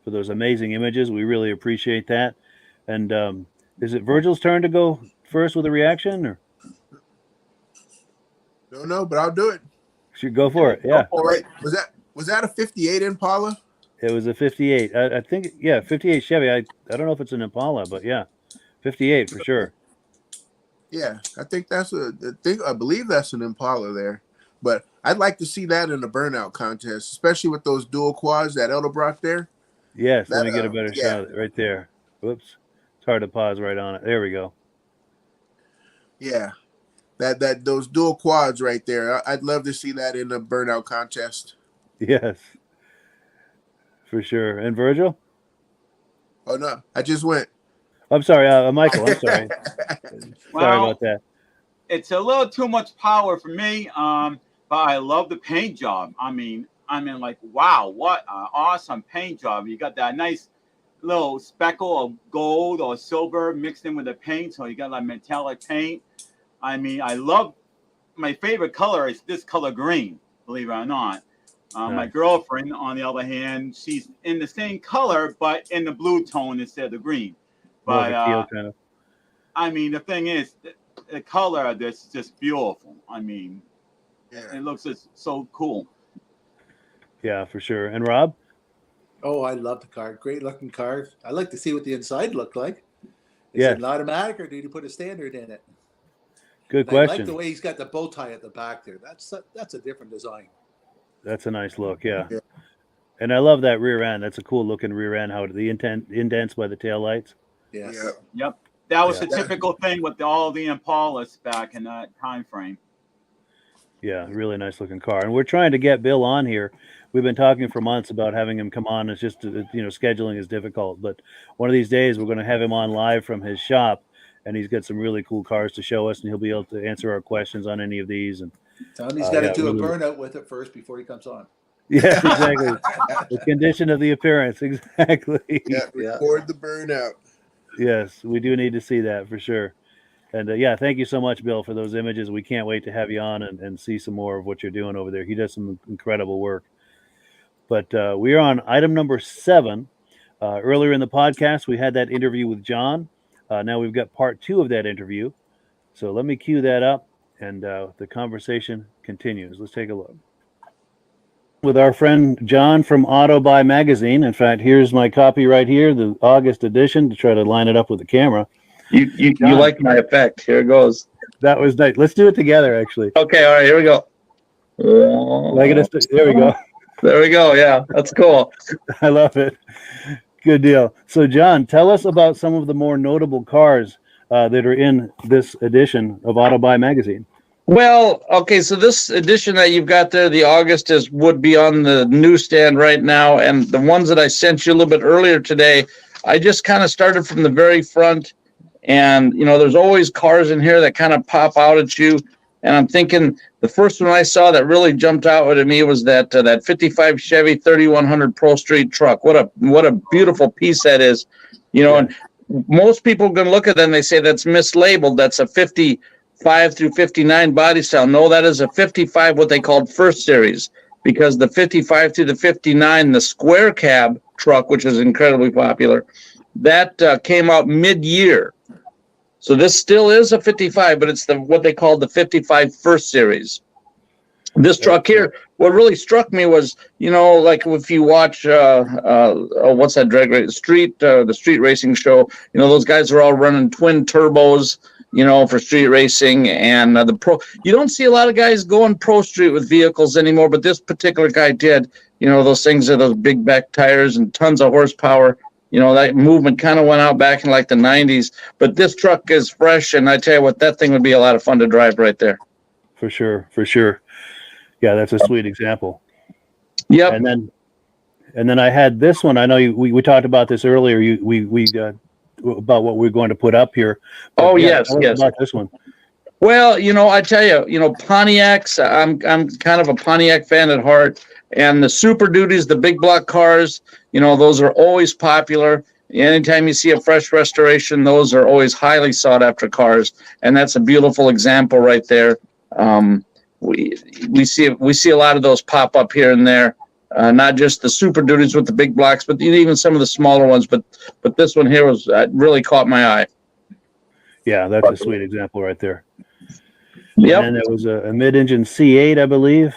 for those amazing images. We really appreciate that. And is it Virgil's turn to go first with a reaction, or Don't know, but I'll do it. should go for it? Yeah, All right. Was that a 58 Impala? it was a 58. I think, yeah, 58 Chevy. I don't know if it's an Impala, but yeah, 58 for sure. Yeah, I think I believe that's an Impala there. But I'd like to see that in the burnout contest, especially with those dual quads that Edelbrock there. Yes, let me get a better shot of it right there. Whoops, it's hard to pause right on it. There we go. Yeah, those dual quads right there. I'd love to see that in the burnout contest. Yes, for sure. And Virgil? Oh no, I just went. I'm sorry, Michael. I'm sorry. Sorry about that. It's a little too much power for me. But I love the paint job. I mean, like, wow, what an awesome paint job. You got that nice little speckle of gold or silver mixed in with the paint. So you got like metallic paint. I mean, I love, my favorite color is this color green, believe it or not. Nice. My girlfriend, on the other hand, she's in the same color, but in the blue tone instead of the green. More But of a teal kind of. I mean, the thing is, the color of this is just beautiful. I mean, Yeah. it looks just so cool. Yeah, for sure. And Rob? Oh, I love the car. Great looking car. I like to see what the inside looked like. Is Yeah. it an automatic or did you put a standard in it? Good And I like question. the way he's got the bow tie at the back there. That's a different design. That's a nice look. Yeah. Yeah. And I love that rear end. That's a cool looking rear end. How the indents by the tail lights. Yes. Yeah. Yep, that was Yeah. the typical thing with all the Impalas back in that time frame. Yeah, really nice looking car. And we're trying to get Bill on here. We've been talking for months about having him come on. It's just, scheduling is difficult. But one of these days, we're going to have him on live from his shop, and he's got some really cool cars to show us, and he'll be able to answer our questions on any of these. And Tell him he's got to do really, a burnout with it first before he comes on. yeah, exactly. The condition of the appearance, exactly. Yeah, record the burnout. Yes, we do need to see that for sure. And yeah, thank you so much, Bill, for those images. We can't wait to have you on and see some more of what you're doing over there. He does some incredible work. But we are on item number 7. Earlier in the podcast, we had that interview with John. Now we've got part 2 of that interview. So let me cue that up, and the conversation continues. Let's take a look. With our friend John from Auto Buy Magazine. In fact, here's my copy right here, the August edition, to try to line it up with the camera. You like my effect. Here it goes. That was nice. Let's do it together, actually. Okay, all right, here we go. There we go. There we go. Yeah, that's cool. I love it. Good deal. So, John, tell us about some of the more notable cars that are in this edition of Auto Buy Magazine. Well, okay, so this edition that you've got there, the August, would be on the newsstand right now, and the ones that I sent you a little bit earlier today, I just kind of started from the very front, and, there's always cars in here that kind of pop out at you, and I'm thinking the first one I saw that really jumped out at me was that 55 Chevy 3100 Pro Street truck. What a beautiful piece that is, and most people can look at that and they say that's mislabeled. That's a 55 through 59 body style. No, that is a 55, what they called first series, because the 55 through the 59, the square cab truck, which is incredibly popular, that came out mid-year. So this still is a 55, but it's what they call the 55 first series. This truck here, what really struck me was, like if you watch, what's that drag race? The street racing show, those guys are all running twin turbos, for street racing, and you don't see a lot of guys going pro street with vehicles anymore, but this particular guy did. Those things are those big back tires and tons of horsepower. That movement kind of went out back in like the 90s, but this truck is fresh, and I tell you what, that thing would be a lot of fun to drive right there. For sure. Yeah, that's a sweet example. Yep. And then I had this one. I know we talked about this earlier. We about what we're going to put up here. But yes. About this one. Well, I tell you, Pontiacs. I'm kind of a Pontiac fan at heart, and the Super Duties, the big block cars, those are always popular. Anytime you see a fresh restoration, those are always highly sought after cars, and that's a beautiful example right there. We see a lot of those pop up here and there. Not just the Super Duties with the big blocks, but even some of the smaller ones. But this one here was really caught my eye. Yeah, that's a sweet example right there. Yep. And it was a mid-engine C8, I believe.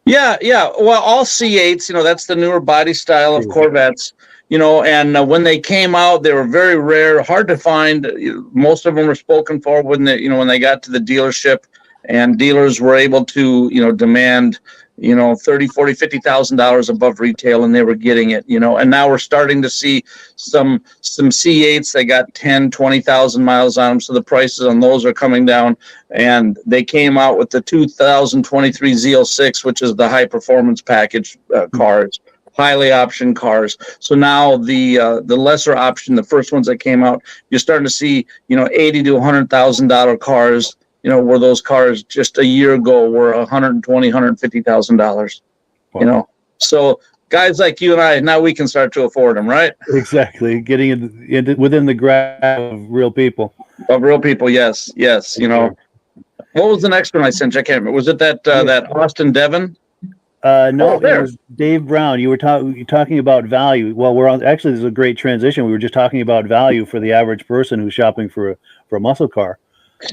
Yeah. Well, all C8s, that's the newer body style of Corvettes. And when they came out, they were very rare, hard to find. Most of them were spoken for when they got to the dealership, and dealers were able to, demand, $30,000, $40,000, $50,000 above retail, and they were getting it, and now we're starting to see some C8s. They got 10, 20,000 miles on them. So the prices on those are coming down, and they came out with the 2023 Z06, which is the high performance package cars, highly optioned cars. So now the lesser option, the first ones that came out, you're starting to see, $80,000 to $100,000 cars, where those cars just a year ago were $120,000, $150,000, Wow. So guys like you and I, now we can start to afford them, right? Exactly. Getting within the grasp of real people. Of real people, yes. What was the next one I sent you? I can't remember. Was it that Austin Devon? No, it was Dave Brown. You were talking about value. Well, actually, this is a great transition. We were just talking about value for the average person who's shopping for a muscle car.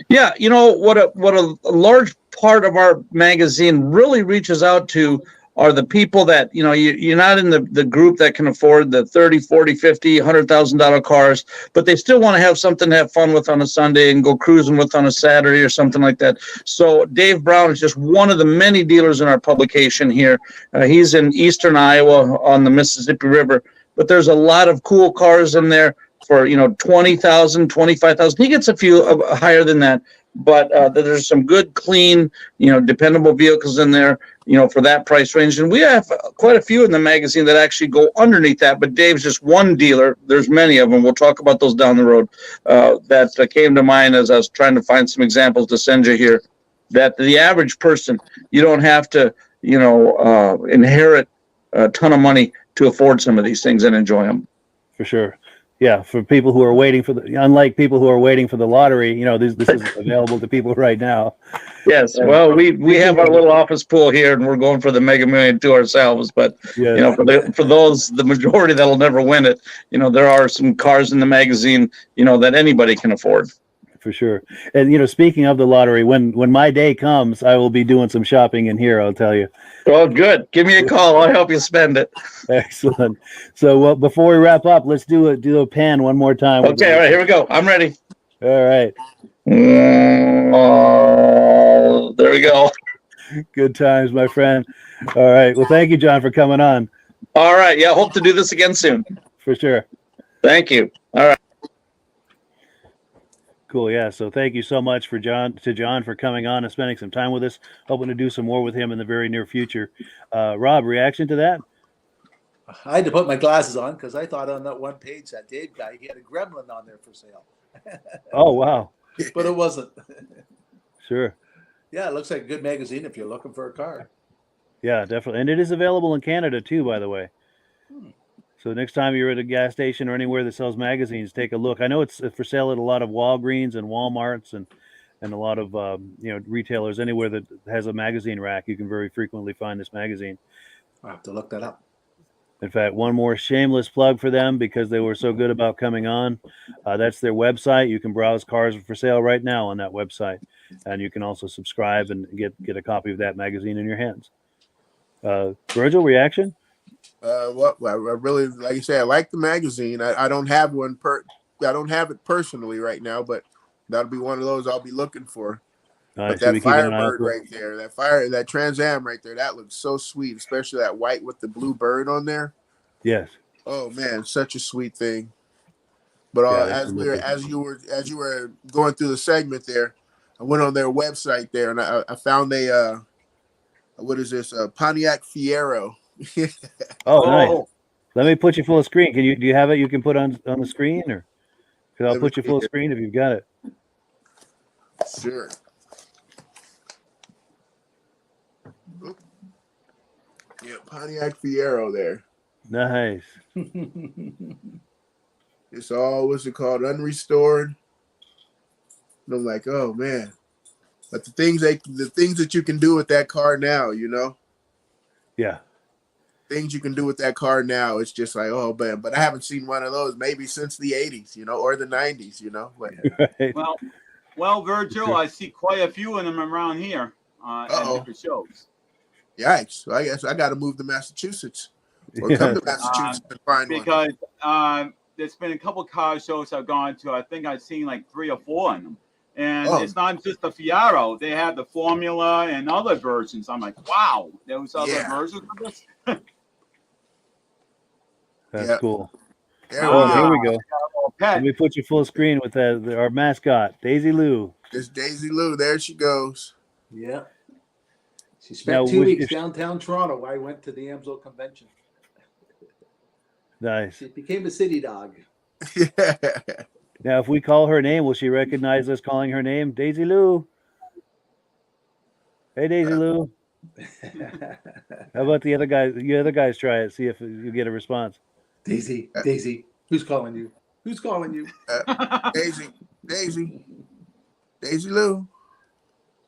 Yeah, what a large part of our magazine really reaches out to are the people that, you're not in the group that can afford the $30,000, $40,000, $50,000, $100,000 cars, but they still want to have something to have fun with on a Sunday and go cruising with on a Saturday or something like that. So Dave Brown is just one of the many dealers in our publication here. He's in eastern Iowa on the Mississippi River, but there's a lot of cool cars in there for, $20,000, $25,000. He gets a few higher than that, but there's some good, clean, dependable vehicles in there, for that price range. And we have quite a few in the magazine that actually go underneath that, but Dave's just one dealer. There's many of them. We'll talk about those down the road. That came to mind as I was trying to find some examples to send you here, that the average person, you don't have to, inherit a ton of money to afford some of these things and enjoy them. For sure. Yeah, for people who are waiting for unlike people who are waiting for the lottery, this is available to people right now. Yes, And well, we have our little office pool here, and we're going for the Mega Million to ourselves. But yes, for those, the majority that'll never win it, there are some cars in the magazine, that anybody can afford. for sure. And speaking of the lottery, when my day comes, I will be doing some shopping in here. I'll tell you. Well, good. Give me a call. I'll help you spend it. Excellent. So, well, before we wrap up, let's do a pan one more time. Okay, all right, here we go. I'm ready. All right. There we go. Good times, my friend. All right. Well, thank you, John, for coming on. All right. Yeah, hope to do this again soon. For sure. Thank you. All right. Cool. Yeah. So thank you so much for John for coming on and spending some time with us. Hoping to do some more with him in the very near future. Rob, reaction to that? I had to put my glasses on because I thought on that one page, that Dave guy, he had a gremlin on there for sale. Oh, wow. But it wasn't. Sure. Yeah, it looks like a good magazine if you're looking for a car. Yeah, definitely. And it is available in Canada too, by the way. So next time you're at a gas station or anywhere that sells magazines, take a look. I know it's for sale at a lot of Walgreens and Walmarts and a lot of retailers. Anywhere that has a magazine rack, you can very frequently find this magazine. I'll have to look that up. In fact, one more shameless plug for them because they were so good about coming on. That's their website. You can browse cars for sale right now on that website, and you can also subscribe and get a copy of that magazine in your hands. Virgil, reaction? Well, I really, like you say, I like the magazine. I don't have one I don't have it personally right now, but that'll be one of those I'll be looking for. But that Firebird right there, that Trans Am right there, that looks so sweet, especially that white with the blue bird on there. Yes. Oh man, such a sweet thing. But as you were going through the segment there, I went on their website there and I found a what is this? A Pontiac Fiero. Oh, nice. Let me put you full screen. Do you have it? You can put on the screen, or because I'll put you full screen if you've got it. Sure. Yeah, Pontiac Fiero there. Nice. It's all, what's it called? Unrestored. And I'm like, oh man. But the things that you can do with that car now, Yeah. Things you can do with that car now, it's just like, oh man. But I haven't seen one of those maybe since the 80s, or the 90s, But, Right. Well, Virgil, I see quite a few of them around here at different shows. Yikes. So I guess I got to move to Massachusetts or come to Massachusetts and find one. Because there's been a couple car shows I've gone to. I think I've seen like 3 or 4 of them. And it's not just the Fiero. They have the Formula and other versions. I'm like, wow, there was other versions of this? That's cool. Here we go. Let me put you full screen with our mascot, Daisy Lou. It's Daisy Lou. There she goes. Yeah. She spent 2 weeks downtown Toronto. I went to the AMSO convention. Nice. She became a city dog. Yeah. Now, if we call her name, will she recognize us calling her name? Daisy Lou. Hey, Daisy Lou. How about the other guys? The other guys try it. See if you get a response. Daisy. Who's calling you? Who's calling you? Daisy Lou.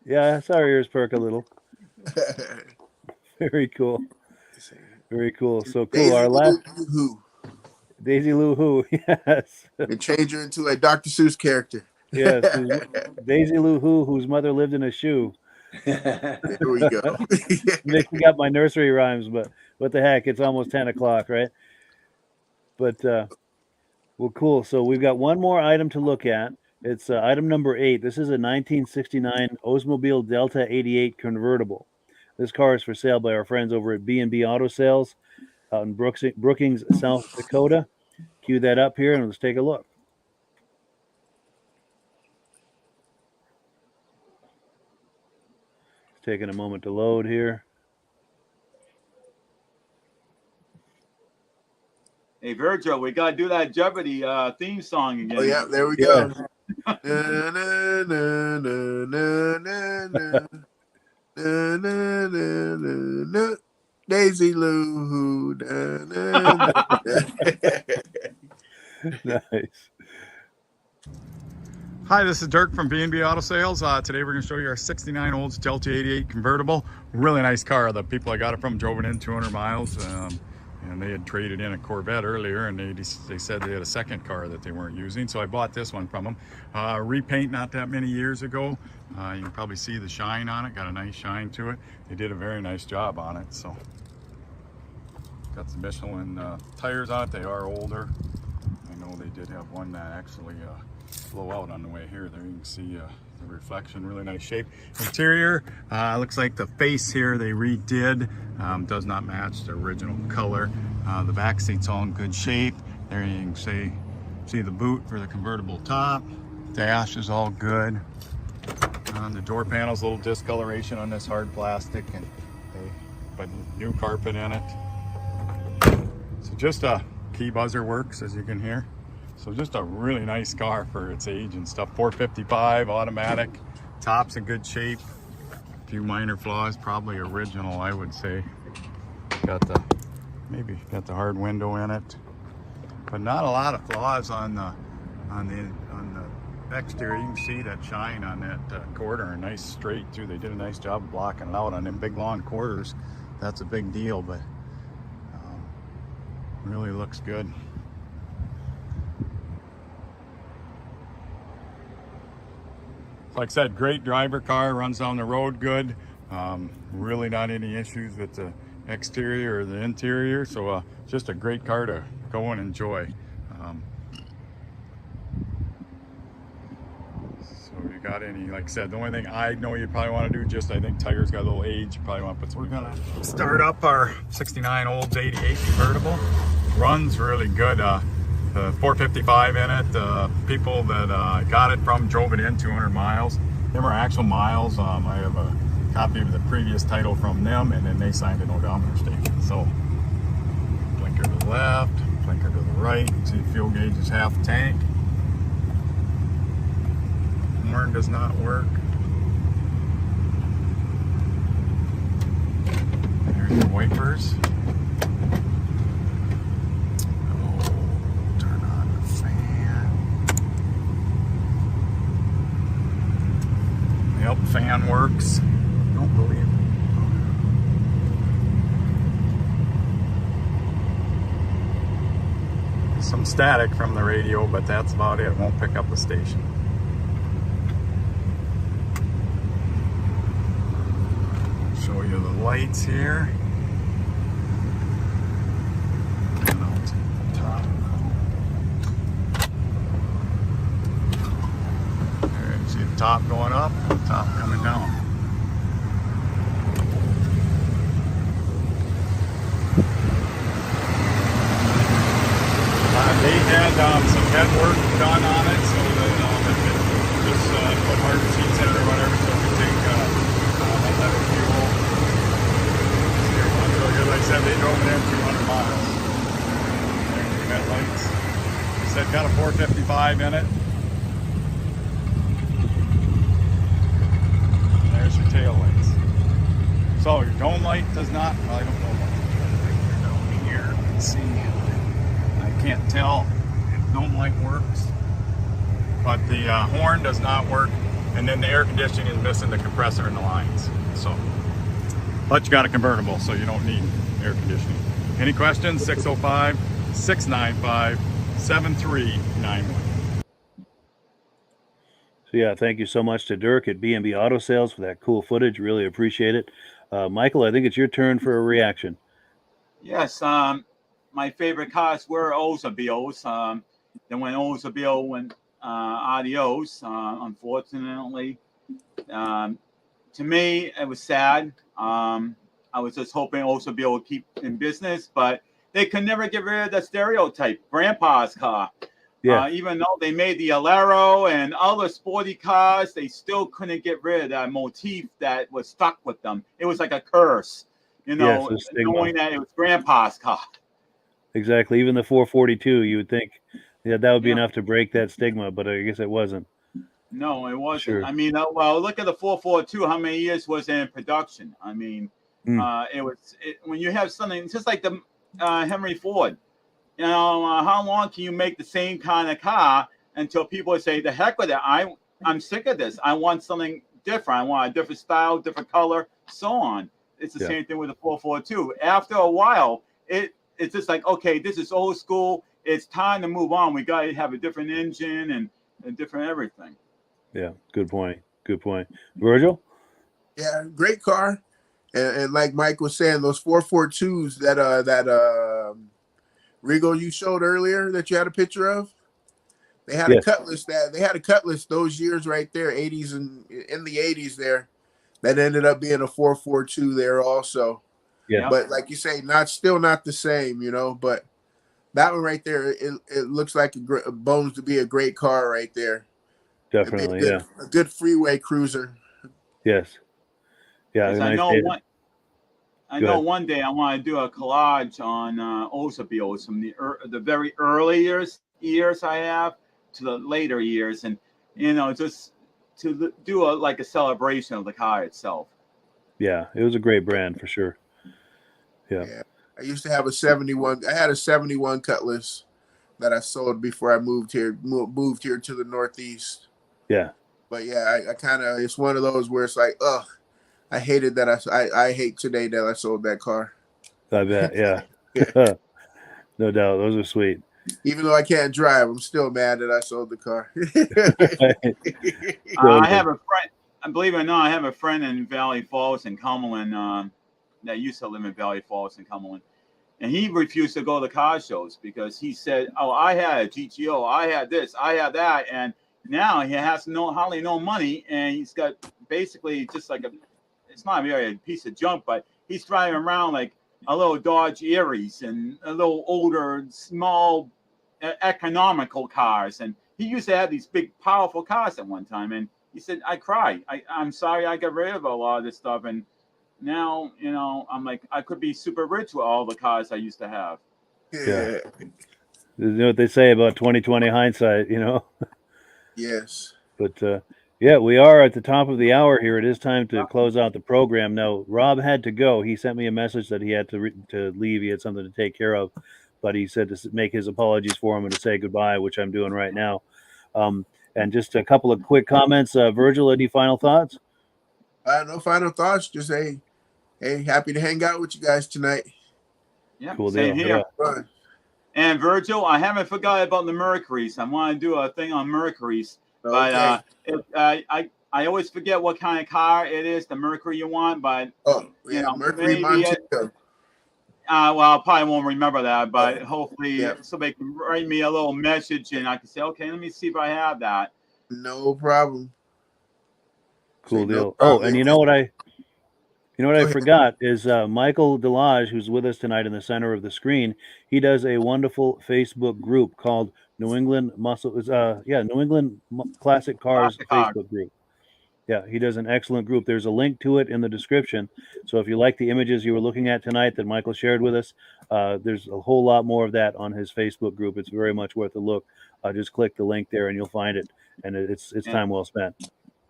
Yeah, I saw her ears perk a little. Very cool. Very cool. So cool. Daisy Our last Who. Daisy Lou Who. Yes. And change her into a Dr. Seuss character. Yes. Daisy Lou Who, whose mother lived in a shoe. There we go. Mixing up my nursery rhymes, but what the heck? It's almost 10 o'clock, right? But well, cool. So we've got one more item to look at. It's item number 8. This is a 1969 Oldsmobile Delta 88 convertible. This car is for sale by our friends over at B&B Auto Sales out in Brookings, South Dakota. Cue that up here and let's take a look. It's taking a moment to load here. Hey, Virgil, we got to do that Jeopardy theme song again. Oh, yeah, there we go. Na, na, na, na, na, na, na, na, na, na. Daisy Lou. Na, na, na. Nice. Hi, this is Dirk from B&B Auto Sales. Today we're going to show you our 69 Olds Delta 88 convertible. Really nice car. The people I got it from drove it in 200 miles. And they had traded in a Corvette earlier, and they said they had a second car that they weren't using. So I bought this one from them. Repaint not that many years ago. You can probably see the shine on it. Got a nice shine to it. They did a very nice job on it. So got some Michelin tires on it. They are older. I know they did have one that actually blow out on the way here. There you can see the reflection, really nice shape. Interior, looks like the face here they redid. Does not match the original color. The back seat's all in good shape. There you can see the boot for the convertible top. Dash is all good. On the door panels, a little discoloration on this hard plastic, but new carpet in it. So just a key buzzer works, as you can hear. So just a really nice car for its age and stuff. 455 automatic, top's in good shape. A few minor flaws, probably original, I would say. Maybe got the hard window in it, but not a lot of flaws on the exterior. You can see that shine on that quarter, nice straight too. They did a nice job of blocking it out on them big long quarters. That's a big deal, but really looks good. Like I said, great driver car, runs down the road good. Really not any issues with the exterior or the interior. So just a great car to go and enjoy. So you got any, like I said, the only thing I know you probably want to do, just I think tires got a little age, you probably want to put some. We're gonna start up our 69 Olds 88 convertible. Runs really good. The 455 in it. The people that got it from drove it in 200 miles. Them are actual miles. I have a copy of the previous title from them, and then they signed an odometer station. So blinker to the left, blinker to the right. See the fuel gauge is half tank. Horn does not work. There's the wipers. Yep, fan works. Don't believe it. Some static from the radio, but that's about it. It won't pick up the station. Show you the lights here. And out to the top. There you see the top going up. Top coming down. They had some head work done on it, so that if it just put hard seats in it or whatever, so it could take that level fuel. Really good. Like I said, they drove it in 200 miles. There's the headlights. Like I said, got a 455 in it. Your tail lights. So your dome light does not, well, I don't know about down here. Let's see. I can't tell if dome light works, but the horn does not work, and then the air conditioning is missing the compressor and the lines. So, but you got a convertible, so you don't need air conditioning. Any questions? 605-695-7391. So yeah, thank you so much to Dirk at B&B Auto Sales for that cool footage. Really appreciate it. Michael, I think it's your turn for a reaction. Yes, my favorite cars were Oldsmobiles. Then when Oldsmobile went adios, unfortunately, to me it was sad. I was just hoping Oldsmobile would keep in business, but they could never get rid of the stereotype, grandpa's car. Yeah. Even though they made the Alero and other sporty cars, they still couldn't get rid of that motif that was stuck with them. It was like a curse, you know, knowing that it was grandpa's car. Exactly. Even the 442, you would think that would be enough to break that stigma, but I guess it wasn't. No, it wasn't. Sure. I mean, well, look at the 442. How many years was it in production? I mean, it was when you have something just like the Henry Ford. you know, how long can you make the same kind of car until people say, the heck with it, I'm sick of this. I want something different. I want a different style, different color, so on. It's the same thing with the 442. After a while, it's just like, okay, this is old school. It's time to move on. We got to have a different engine and a different everything. Yeah, good point. Good point. Virgil? Yeah, great car. And like Mike was saying, those 442s that Regal you showed earlier that you had a picture of, they had a Cutlass those years right there, 80s and in the 80s there, that ended up being a 442 there also. Yeah. But like you say, still not the same, you know. But that one right there, it looks like bones to be a great car right there. Definitely, a good freeway cruiser. Yes. Yeah. I know one day I want to do a collage on Oldsmobiles from the very early years I have to the later years, and you know, just to do like a celebration of the car itself. Yeah, it was a great brand for sure. Yeah. I used to have a 71. I had a 71 Cutlass that I sold before I moved here to the Northeast. Yeah. But yeah, I kind of, it's one of those where it's like, ugh, I hated that. I hate today that I sold that car. I bet. Yeah. No doubt. Those are sweet. Even though I can't drive, I'm still mad that I sold the car. I have a friend, believe it or not, I have a friend in Valley Falls in Cumberland that used to live in Valley Falls in Cumberland. And he refused to go to car shows because he said, oh, I had a GTO, I had this, I had that. And now he has hardly no money. And he's got basically just like it's not really a piece of junk, but he's driving around like a little Dodge Aries and a little older, small, economical cars. And he used to have these big, powerful cars at one time. And he said, I cried. I'm sorry I got rid of a lot of this stuff. And now, you know, I'm like, I could be super rich with all the cars I used to have. Yeah. You know what they say about 20/20 hindsight, you know? Yes. But yeah, we are at the top of the hour here. It is time to close out the program. Now, Rob had to go. He sent me a message that he had to leave. He had something to take care of, but he said to make his apologies for him and to say goodbye, which I'm doing right now. And just a couple of quick comments. Virgil, any final thoughts? No final thoughts. Just hey, happy to hang out with you guys tonight. Yeah, cool same deal. here. Yeah. And Virgil, I haven't forgot about the Mercuries. I want to do a thing on Mercuries, but I always forget what kind of car it is, the Mercury you want. But you know, Mercury Montego. Well, I probably won't remember that, but hopefully somebody can write me a little message and I can say, okay, let me see if I have that. No problem. Cool deal. Oh, and you know what I forgot is Michael Delage, who's with us tonight in the center of the screen. He does a wonderful Facebook group called New England Classic Cars Facebook group. Yeah, he does an excellent group. There's a link to it in the description. So if you like the images you were looking at tonight that Michael shared with us, there's a whole lot more of that on his Facebook group. It's very much worth a look. Just click the link there and you'll find it. And it's time well spent.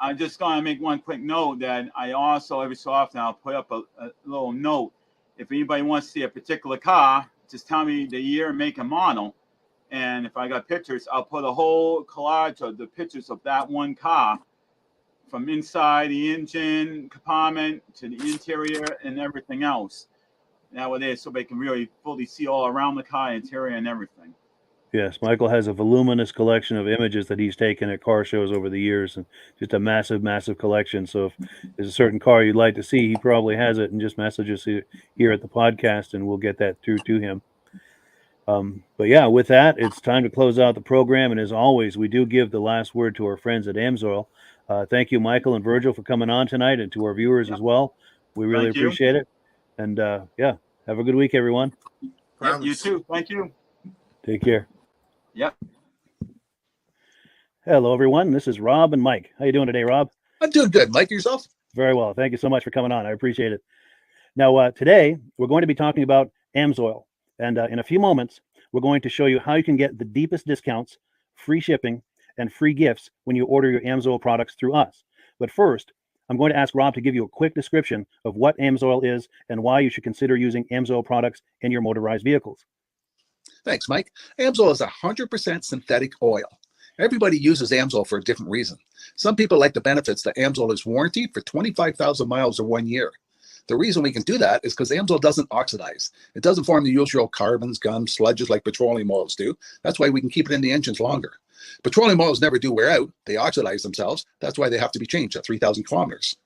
I'm just going to make one quick note that I also, every so often, I'll put up a little note. If anybody wants to see a particular car, just tell me the year, make, and model. And if I got pictures, I'll put a whole collage of the pictures of that one car from inside the engine compartment to the interior and everything else. That way, so they can really fully see all around the car, interior, and everything. Yes, Michael has a voluminous collection of images that he's taken at car shows over the years, and just a massive, massive collection. So if there's a certain car you'd like to see, he probably has it, and just message us here at the podcast, and we'll get that through to him. But yeah, with that, it's time to close out the program. And as always, we do give the last word to our friends at AMSOIL. Thank you, Michael and Virgil, for coming on tonight, and to our viewers as well. We really appreciate it. And yeah, have a good week, everyone. Yep, you too. Thank you. Take care. Yep. Hello, everyone. This is Rob and Mike. How you doing today, Rob? I'm doing good. Mike, yourself? Very well. Thank you so much for coming on. I appreciate it. Now, today, we're going to be talking about AMSOIL. And in a few moments, we're going to show you how you can get the deepest discounts, free shipping, and free gifts when you order your AMSOIL products through us. But first, I'm going to ask Rob to give you a quick description of what AMSOIL is and why you should consider using AMSOIL products in your motorized vehicles. Thanks, Mike. Amsoil is 100% synthetic oil. Everybody uses Amsoil for a different reason. Some people like the benefits that Amsoil is warranted for 25,000 miles or 1 year. The reason we can do that is because Amsoil doesn't oxidize. It doesn't form the usual carbons, gums, sludges like petroleum oils do. That's why we can keep it in the engines longer. Petroleum oils never do wear out. They oxidize themselves. That's why they have to be changed at 3,000 kilometers.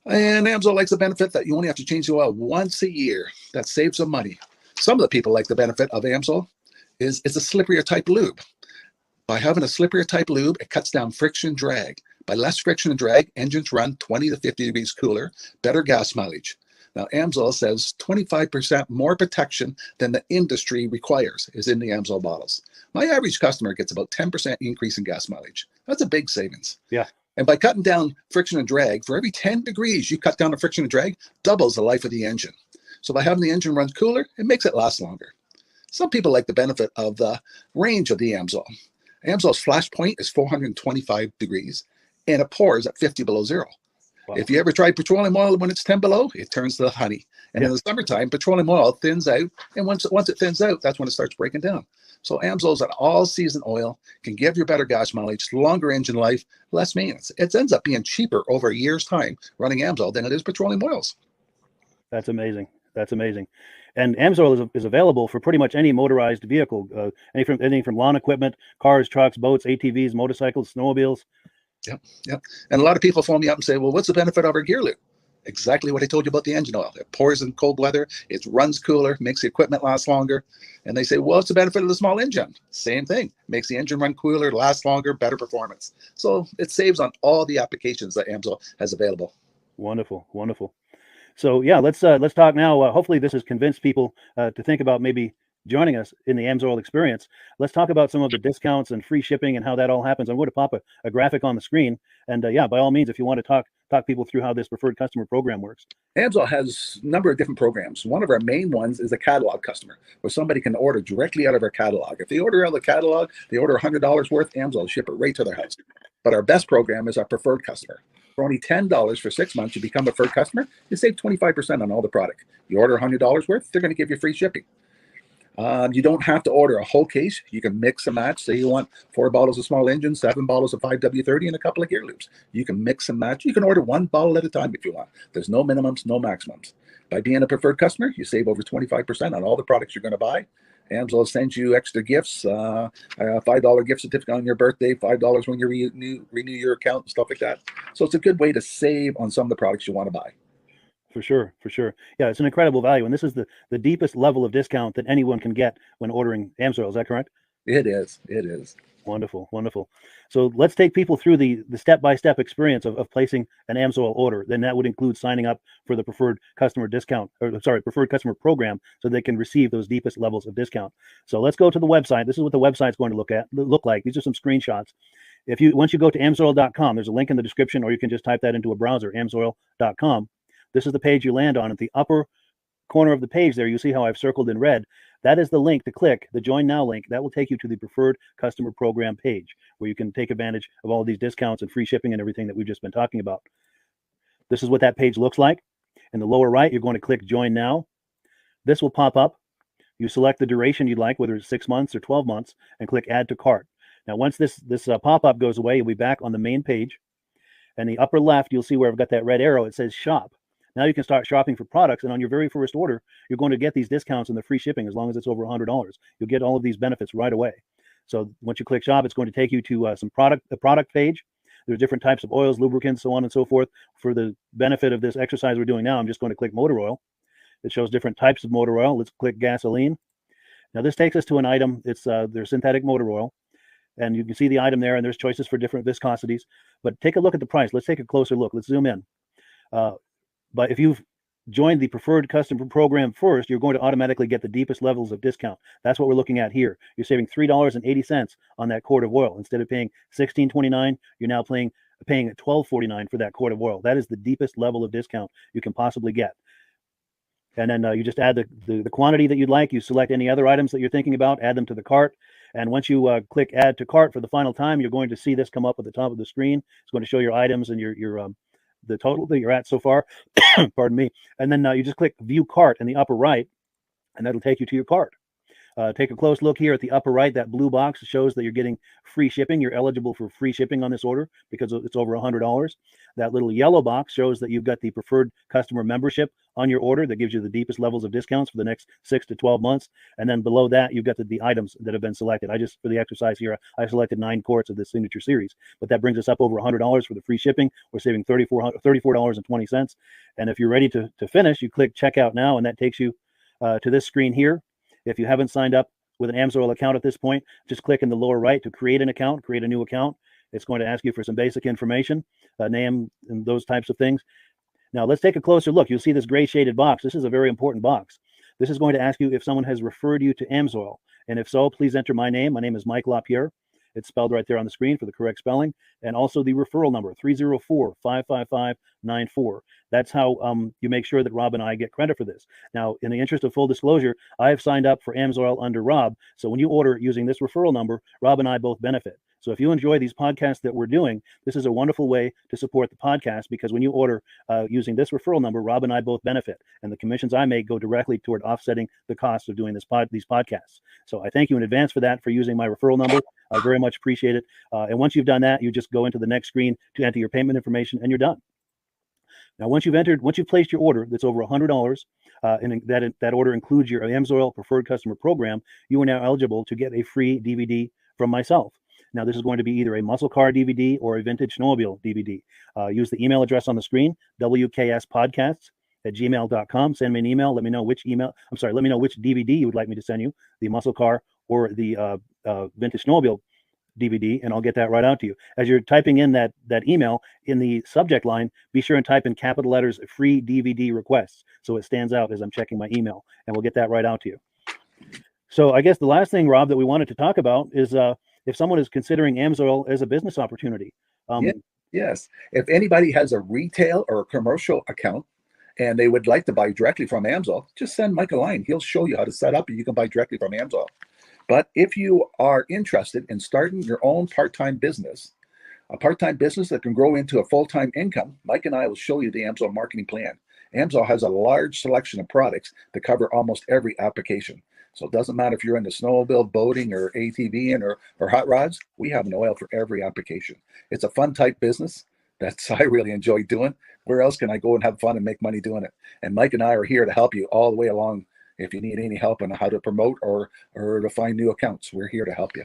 And Amsoil likes the benefit that you only have to change the oil once a year. That saves some money. Some of the people like the benefit of Amsoil is it's a slipperier type lube. By having a slipperier type lube, it cuts down friction and drag. By less friction and drag, engines run 20 to 50 degrees cooler, better gas mileage. Now, Amsoil says 25% more protection than the industry requires is in the Amsoil bottles. My average customer gets about 10% increase in gas mileage. That's a big savings. Yeah. And by cutting down friction and drag, for every 10 degrees you cut down the friction and drag, doubles the life of the engine. So by having the engine run cooler, it makes it last longer. Some people like the benefit of the range of the Amsoil. Amsoil's flash point is 425 degrees, and it pours at 50 below zero. Wow. If you ever tried petroleum oil when it's 10 below, it turns to honey. And in the summertime, petroleum oil thins out, and once it thins out, that's when it starts breaking down. So Amsoil's an all-season oil, can give you better gas mileage, longer engine life, less maintenance. It ends up being cheaper over a year's time running Amsoil than it is petroleum oils. That's amazing. That's amazing. And Amsoil is available for pretty much any motorized vehicle, anything from lawn equipment, cars, trucks, boats, ATVs, motorcycles, snowmobiles. Yep. And a lot of people phone me up and say, well, what's the benefit of our gear lube? Exactly what I told you about the engine oil. It pours in cold weather, it runs cooler, makes the equipment last longer. And they say, well, what's the benefit of the small engine? Same thing. Makes the engine run cooler, last longer, better performance. So it saves on all the applications that Amsoil has available. Wonderful, wonderful. So yeah, let's talk now. Hopefully this has convinced people to think about maybe joining us in the Amsoil experience. Let's talk about some of the discounts and free shipping and how that all happens. I'm going to pop a graphic on the screen. And yeah, by all means, if you want to talk people through how this preferred customer program works. Amsoil has a number of different programs. One of our main ones is a catalog customer, where somebody can order directly out of our catalog. If they order out of the catalog, they order $100 worth, Amsoil will ship it right to their house. But our best program is our preferred customer. For only $10 for 6 months, you become a preferred customer, you save 25% on all the product. You order $100 worth, they're going to give you free shipping. You don't have to order a whole case. You can mix and match. Say you want 4 bottles of small engine, 7 bottles of 5W30, and a couple of gear loops. You can mix and match. You can order 1 bottle at a time if you want. There's no minimums, no maximums. By being a preferred customer, you save over 25% on all the products you're going to buy. Amsoil sends you extra gifts, a $5 gift certificate on your birthday, $5 when you renew your account and stuff like that. So it's a good way to save on some of the products you want to buy. For sure, for sure. Yeah, it's an incredible value. And this is the deepest level of discount that anyone can get when ordering Amsoil. Is that correct? It is. It is. Wonderful, wonderful. So let's take people through the step-by-step experience of placing an Amsoil order. Then that would include signing up for the preferred customer preferred customer program, so they can receive those deepest levels of discount. So let's go to the website. This is what the website's going to look like. These are some screenshots. Once you go to amsoil.com, there's a link in the description, or you can just type that into a browser, amsoil.com. This is the page you land on. At the upper corner of the page there, you see how I've circled in red. That is the link to click, the Join Now link. That will take you to the preferred customer program page, where you can take advantage of all these discounts and free shipping and everything that we've just been talking about. This is what that page looks like. In the lower right, you're going to click Join Now. This will pop up. You select the duration you'd like, whether it's 6 months or 12 months, and click Add to Cart. Now, once this pop-up goes away, you'll be back on the main page. And the upper left, you'll see where I've got that red arrow. It says Shop. Now you can start shopping for products, and on your very first order, you're going to get these discounts and the free shipping as long as it's over $100. You'll get all of these benefits right away. So once you click Shop, it's going to take you to the product page. There's different types of oils, lubricants, so on and so forth. For the benefit of this exercise we're doing now, I'm just going to click motor oil. It shows different types of motor oil. Let's click gasoline. Now this takes us to an item. It's their synthetic motor oil. And you can see the item there, and there's choices for different viscosities. But take a look at the price. Let's take a closer look. Let's zoom in. But if you've joined the preferred customer program first, you're going to automatically get the deepest levels of discount. That's what we're looking at here. You're saving $3.80 on that quart of oil. Instead of paying $16.29, you're now paying $12.49 for that quart of oil. That is the deepest level of discount you can possibly get. And then you just add the quantity that you'd like. You select any other items that you're thinking about, add them to the cart. And once you click Add to Cart for the final time, you're going to see this come up at the top of the screen. It's going to show your items and your the total that you're at so far. Pardon me. And then you just click View Cart in the upper right, and that'll take you to your cart. Take a close look here at the upper right. That blue box shows that you're getting free shipping. You're eligible for free shipping on this order because it's over $100. That little yellow box shows that you've got the preferred customer membership on your order that gives you the deepest levels of discounts for the next 6 to 12 months. And then below that, you've got the items that have been selected. For the exercise here, I selected 9 quarts of the signature series, but that brings us up over $100 for the free shipping. We're saving $34.20. And if you're ready to finish, you click checkout now, and that takes you to this screen here. If you haven't signed up with an AMSOIL account at this point, just click in the lower right to create an account, create a new account. It's going to ask you for some basic information, name and those types of things. Now let's take a closer look. You'll see this gray shaded box. This is a very important box. This is going to ask you if someone has referred you to AMSOIL. And if so, please enter my name. My name is Mike LaRiviere. It's spelled right there on the screen for the correct spelling. And also the referral number, 304-555-94. That's how you make sure that Rob and I get credit for this. Now, in the interest of full disclosure, I have signed up for AMSOIL under Rob. So when you order using this referral number, Rob and I both benefit. So if you enjoy these podcasts that we're doing, this is a wonderful way to support the podcast, because when you order using this referral number, Rob and I both benefit, and the commissions I make go directly toward offsetting the cost of doing these podcasts. So I thank you in advance for that, for using my referral number. I very much appreciate it. And once you've done that, you just go into the next screen to enter your payment information, and you're done. Now, once you've placed your order that's over $100, and that order includes your AMSOIL Preferred Customer Program, you are now eligible to get a free DVD from myself. Now, this is going to be either a muscle car DVD or a vintage snowmobile DVD. Use the email address on the screen, wkspodcasts@gmail.com. Send me an email. Let me know which DVD you would like me to send you, the muscle car or the vintage snowmobile DVD, and I'll get that right out to you. As you're typing in that email, in the subject line, be sure and type in capital letters, free DVD requests, so it stands out as I'm checking my email, and we'll get that right out to you. So I guess the last thing, Rob, that we wanted to talk about is if someone is considering AMSOIL as a business opportunity. Yes. If anybody has a retail or a commercial account and they would like to buy directly from AMSOIL, just send Mike a line. He'll show you how to set up, and you can buy directly from AMSOIL. But if you are interested in starting your own part-time business, a part-time business that can grow into a full-time income, Mike and I will show you the AMSOIL marketing plan. AMSOIL has a large selection of products to cover almost every application. So it doesn't matter if you're into snowmobile, boating, or ATVing, or hot rods. We have an oil for every application. It's a fun type business that's I really enjoy doing. Where else can I go and have fun and make money doing it? And Mike and I are here to help you all the way along. If you need any help on how to promote or to find new accounts, we're here to help you.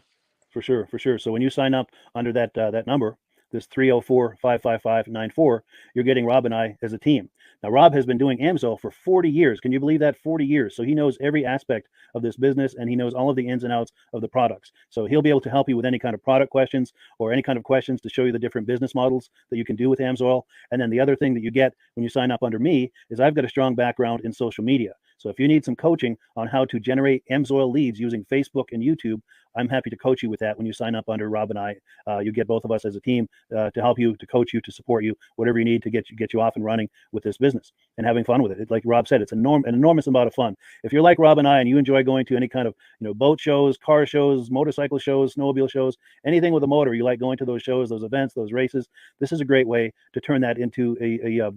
For sure. So when you sign up under that number, this 304-555-94, you're getting Rob and I as a team. Now, Rob has been doing AMSOIL for 40 years. Can you believe that? 40 years. So he knows every aspect of this business, and he knows all of the ins and outs of the products. So he'll be able to help you with any kind of product questions or any kind of questions to show you the different business models that you can do with AMSOIL. And then the other thing that you get when you sign up under me is I've got a strong background in social media. So if you need some coaching on how to generate AMSOIL leads using Facebook and YouTube, I'm happy to coach you with that when you sign up under Rob and I. You get both of us as a team to help you, to coach you, to support you, whatever you need to get you off and running with this business and having fun with it. Like Rob said, it's an enormous amount of fun. If you're like Rob and I and you enjoy going to any kind of boat shows, car shows, motorcycle shows, snowmobile shows, anything with a motor, you like going to those shows, those events, those races, this is a great way to turn that into a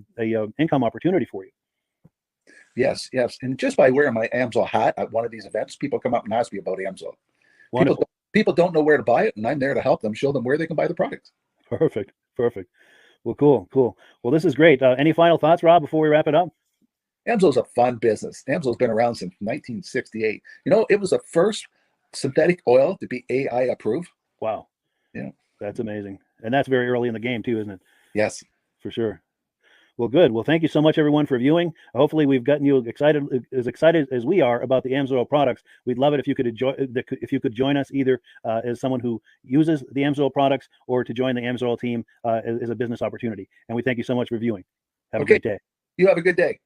income opportunity for you. Yes. And just by wearing my AMSOIL hat at one of these events, people come up and ask me about AMSOIL. Wonderful. People don't know where to buy it, and I'm there to help them, show them where they can buy the product. Perfect. Well, cool. Well, this is great. Any final thoughts, Rob, before we wrap it up? AMSOIL's a fun business. AMSOIL's been around since 1968. It was the first synthetic oil to be AI approved. Wow. Yeah. That's amazing. And that's very early in the game too, isn't it? Yes. For sure. Well, good. Well, thank you so much, everyone, for viewing. Hopefully, we've gotten you excited as we are about the AMSOIL products. We'd love it if you could join us either as someone who uses the AMSOIL products or to join the AMSOIL team as a business opportunity. And we thank you so much for viewing. Have a great day. You have a good day.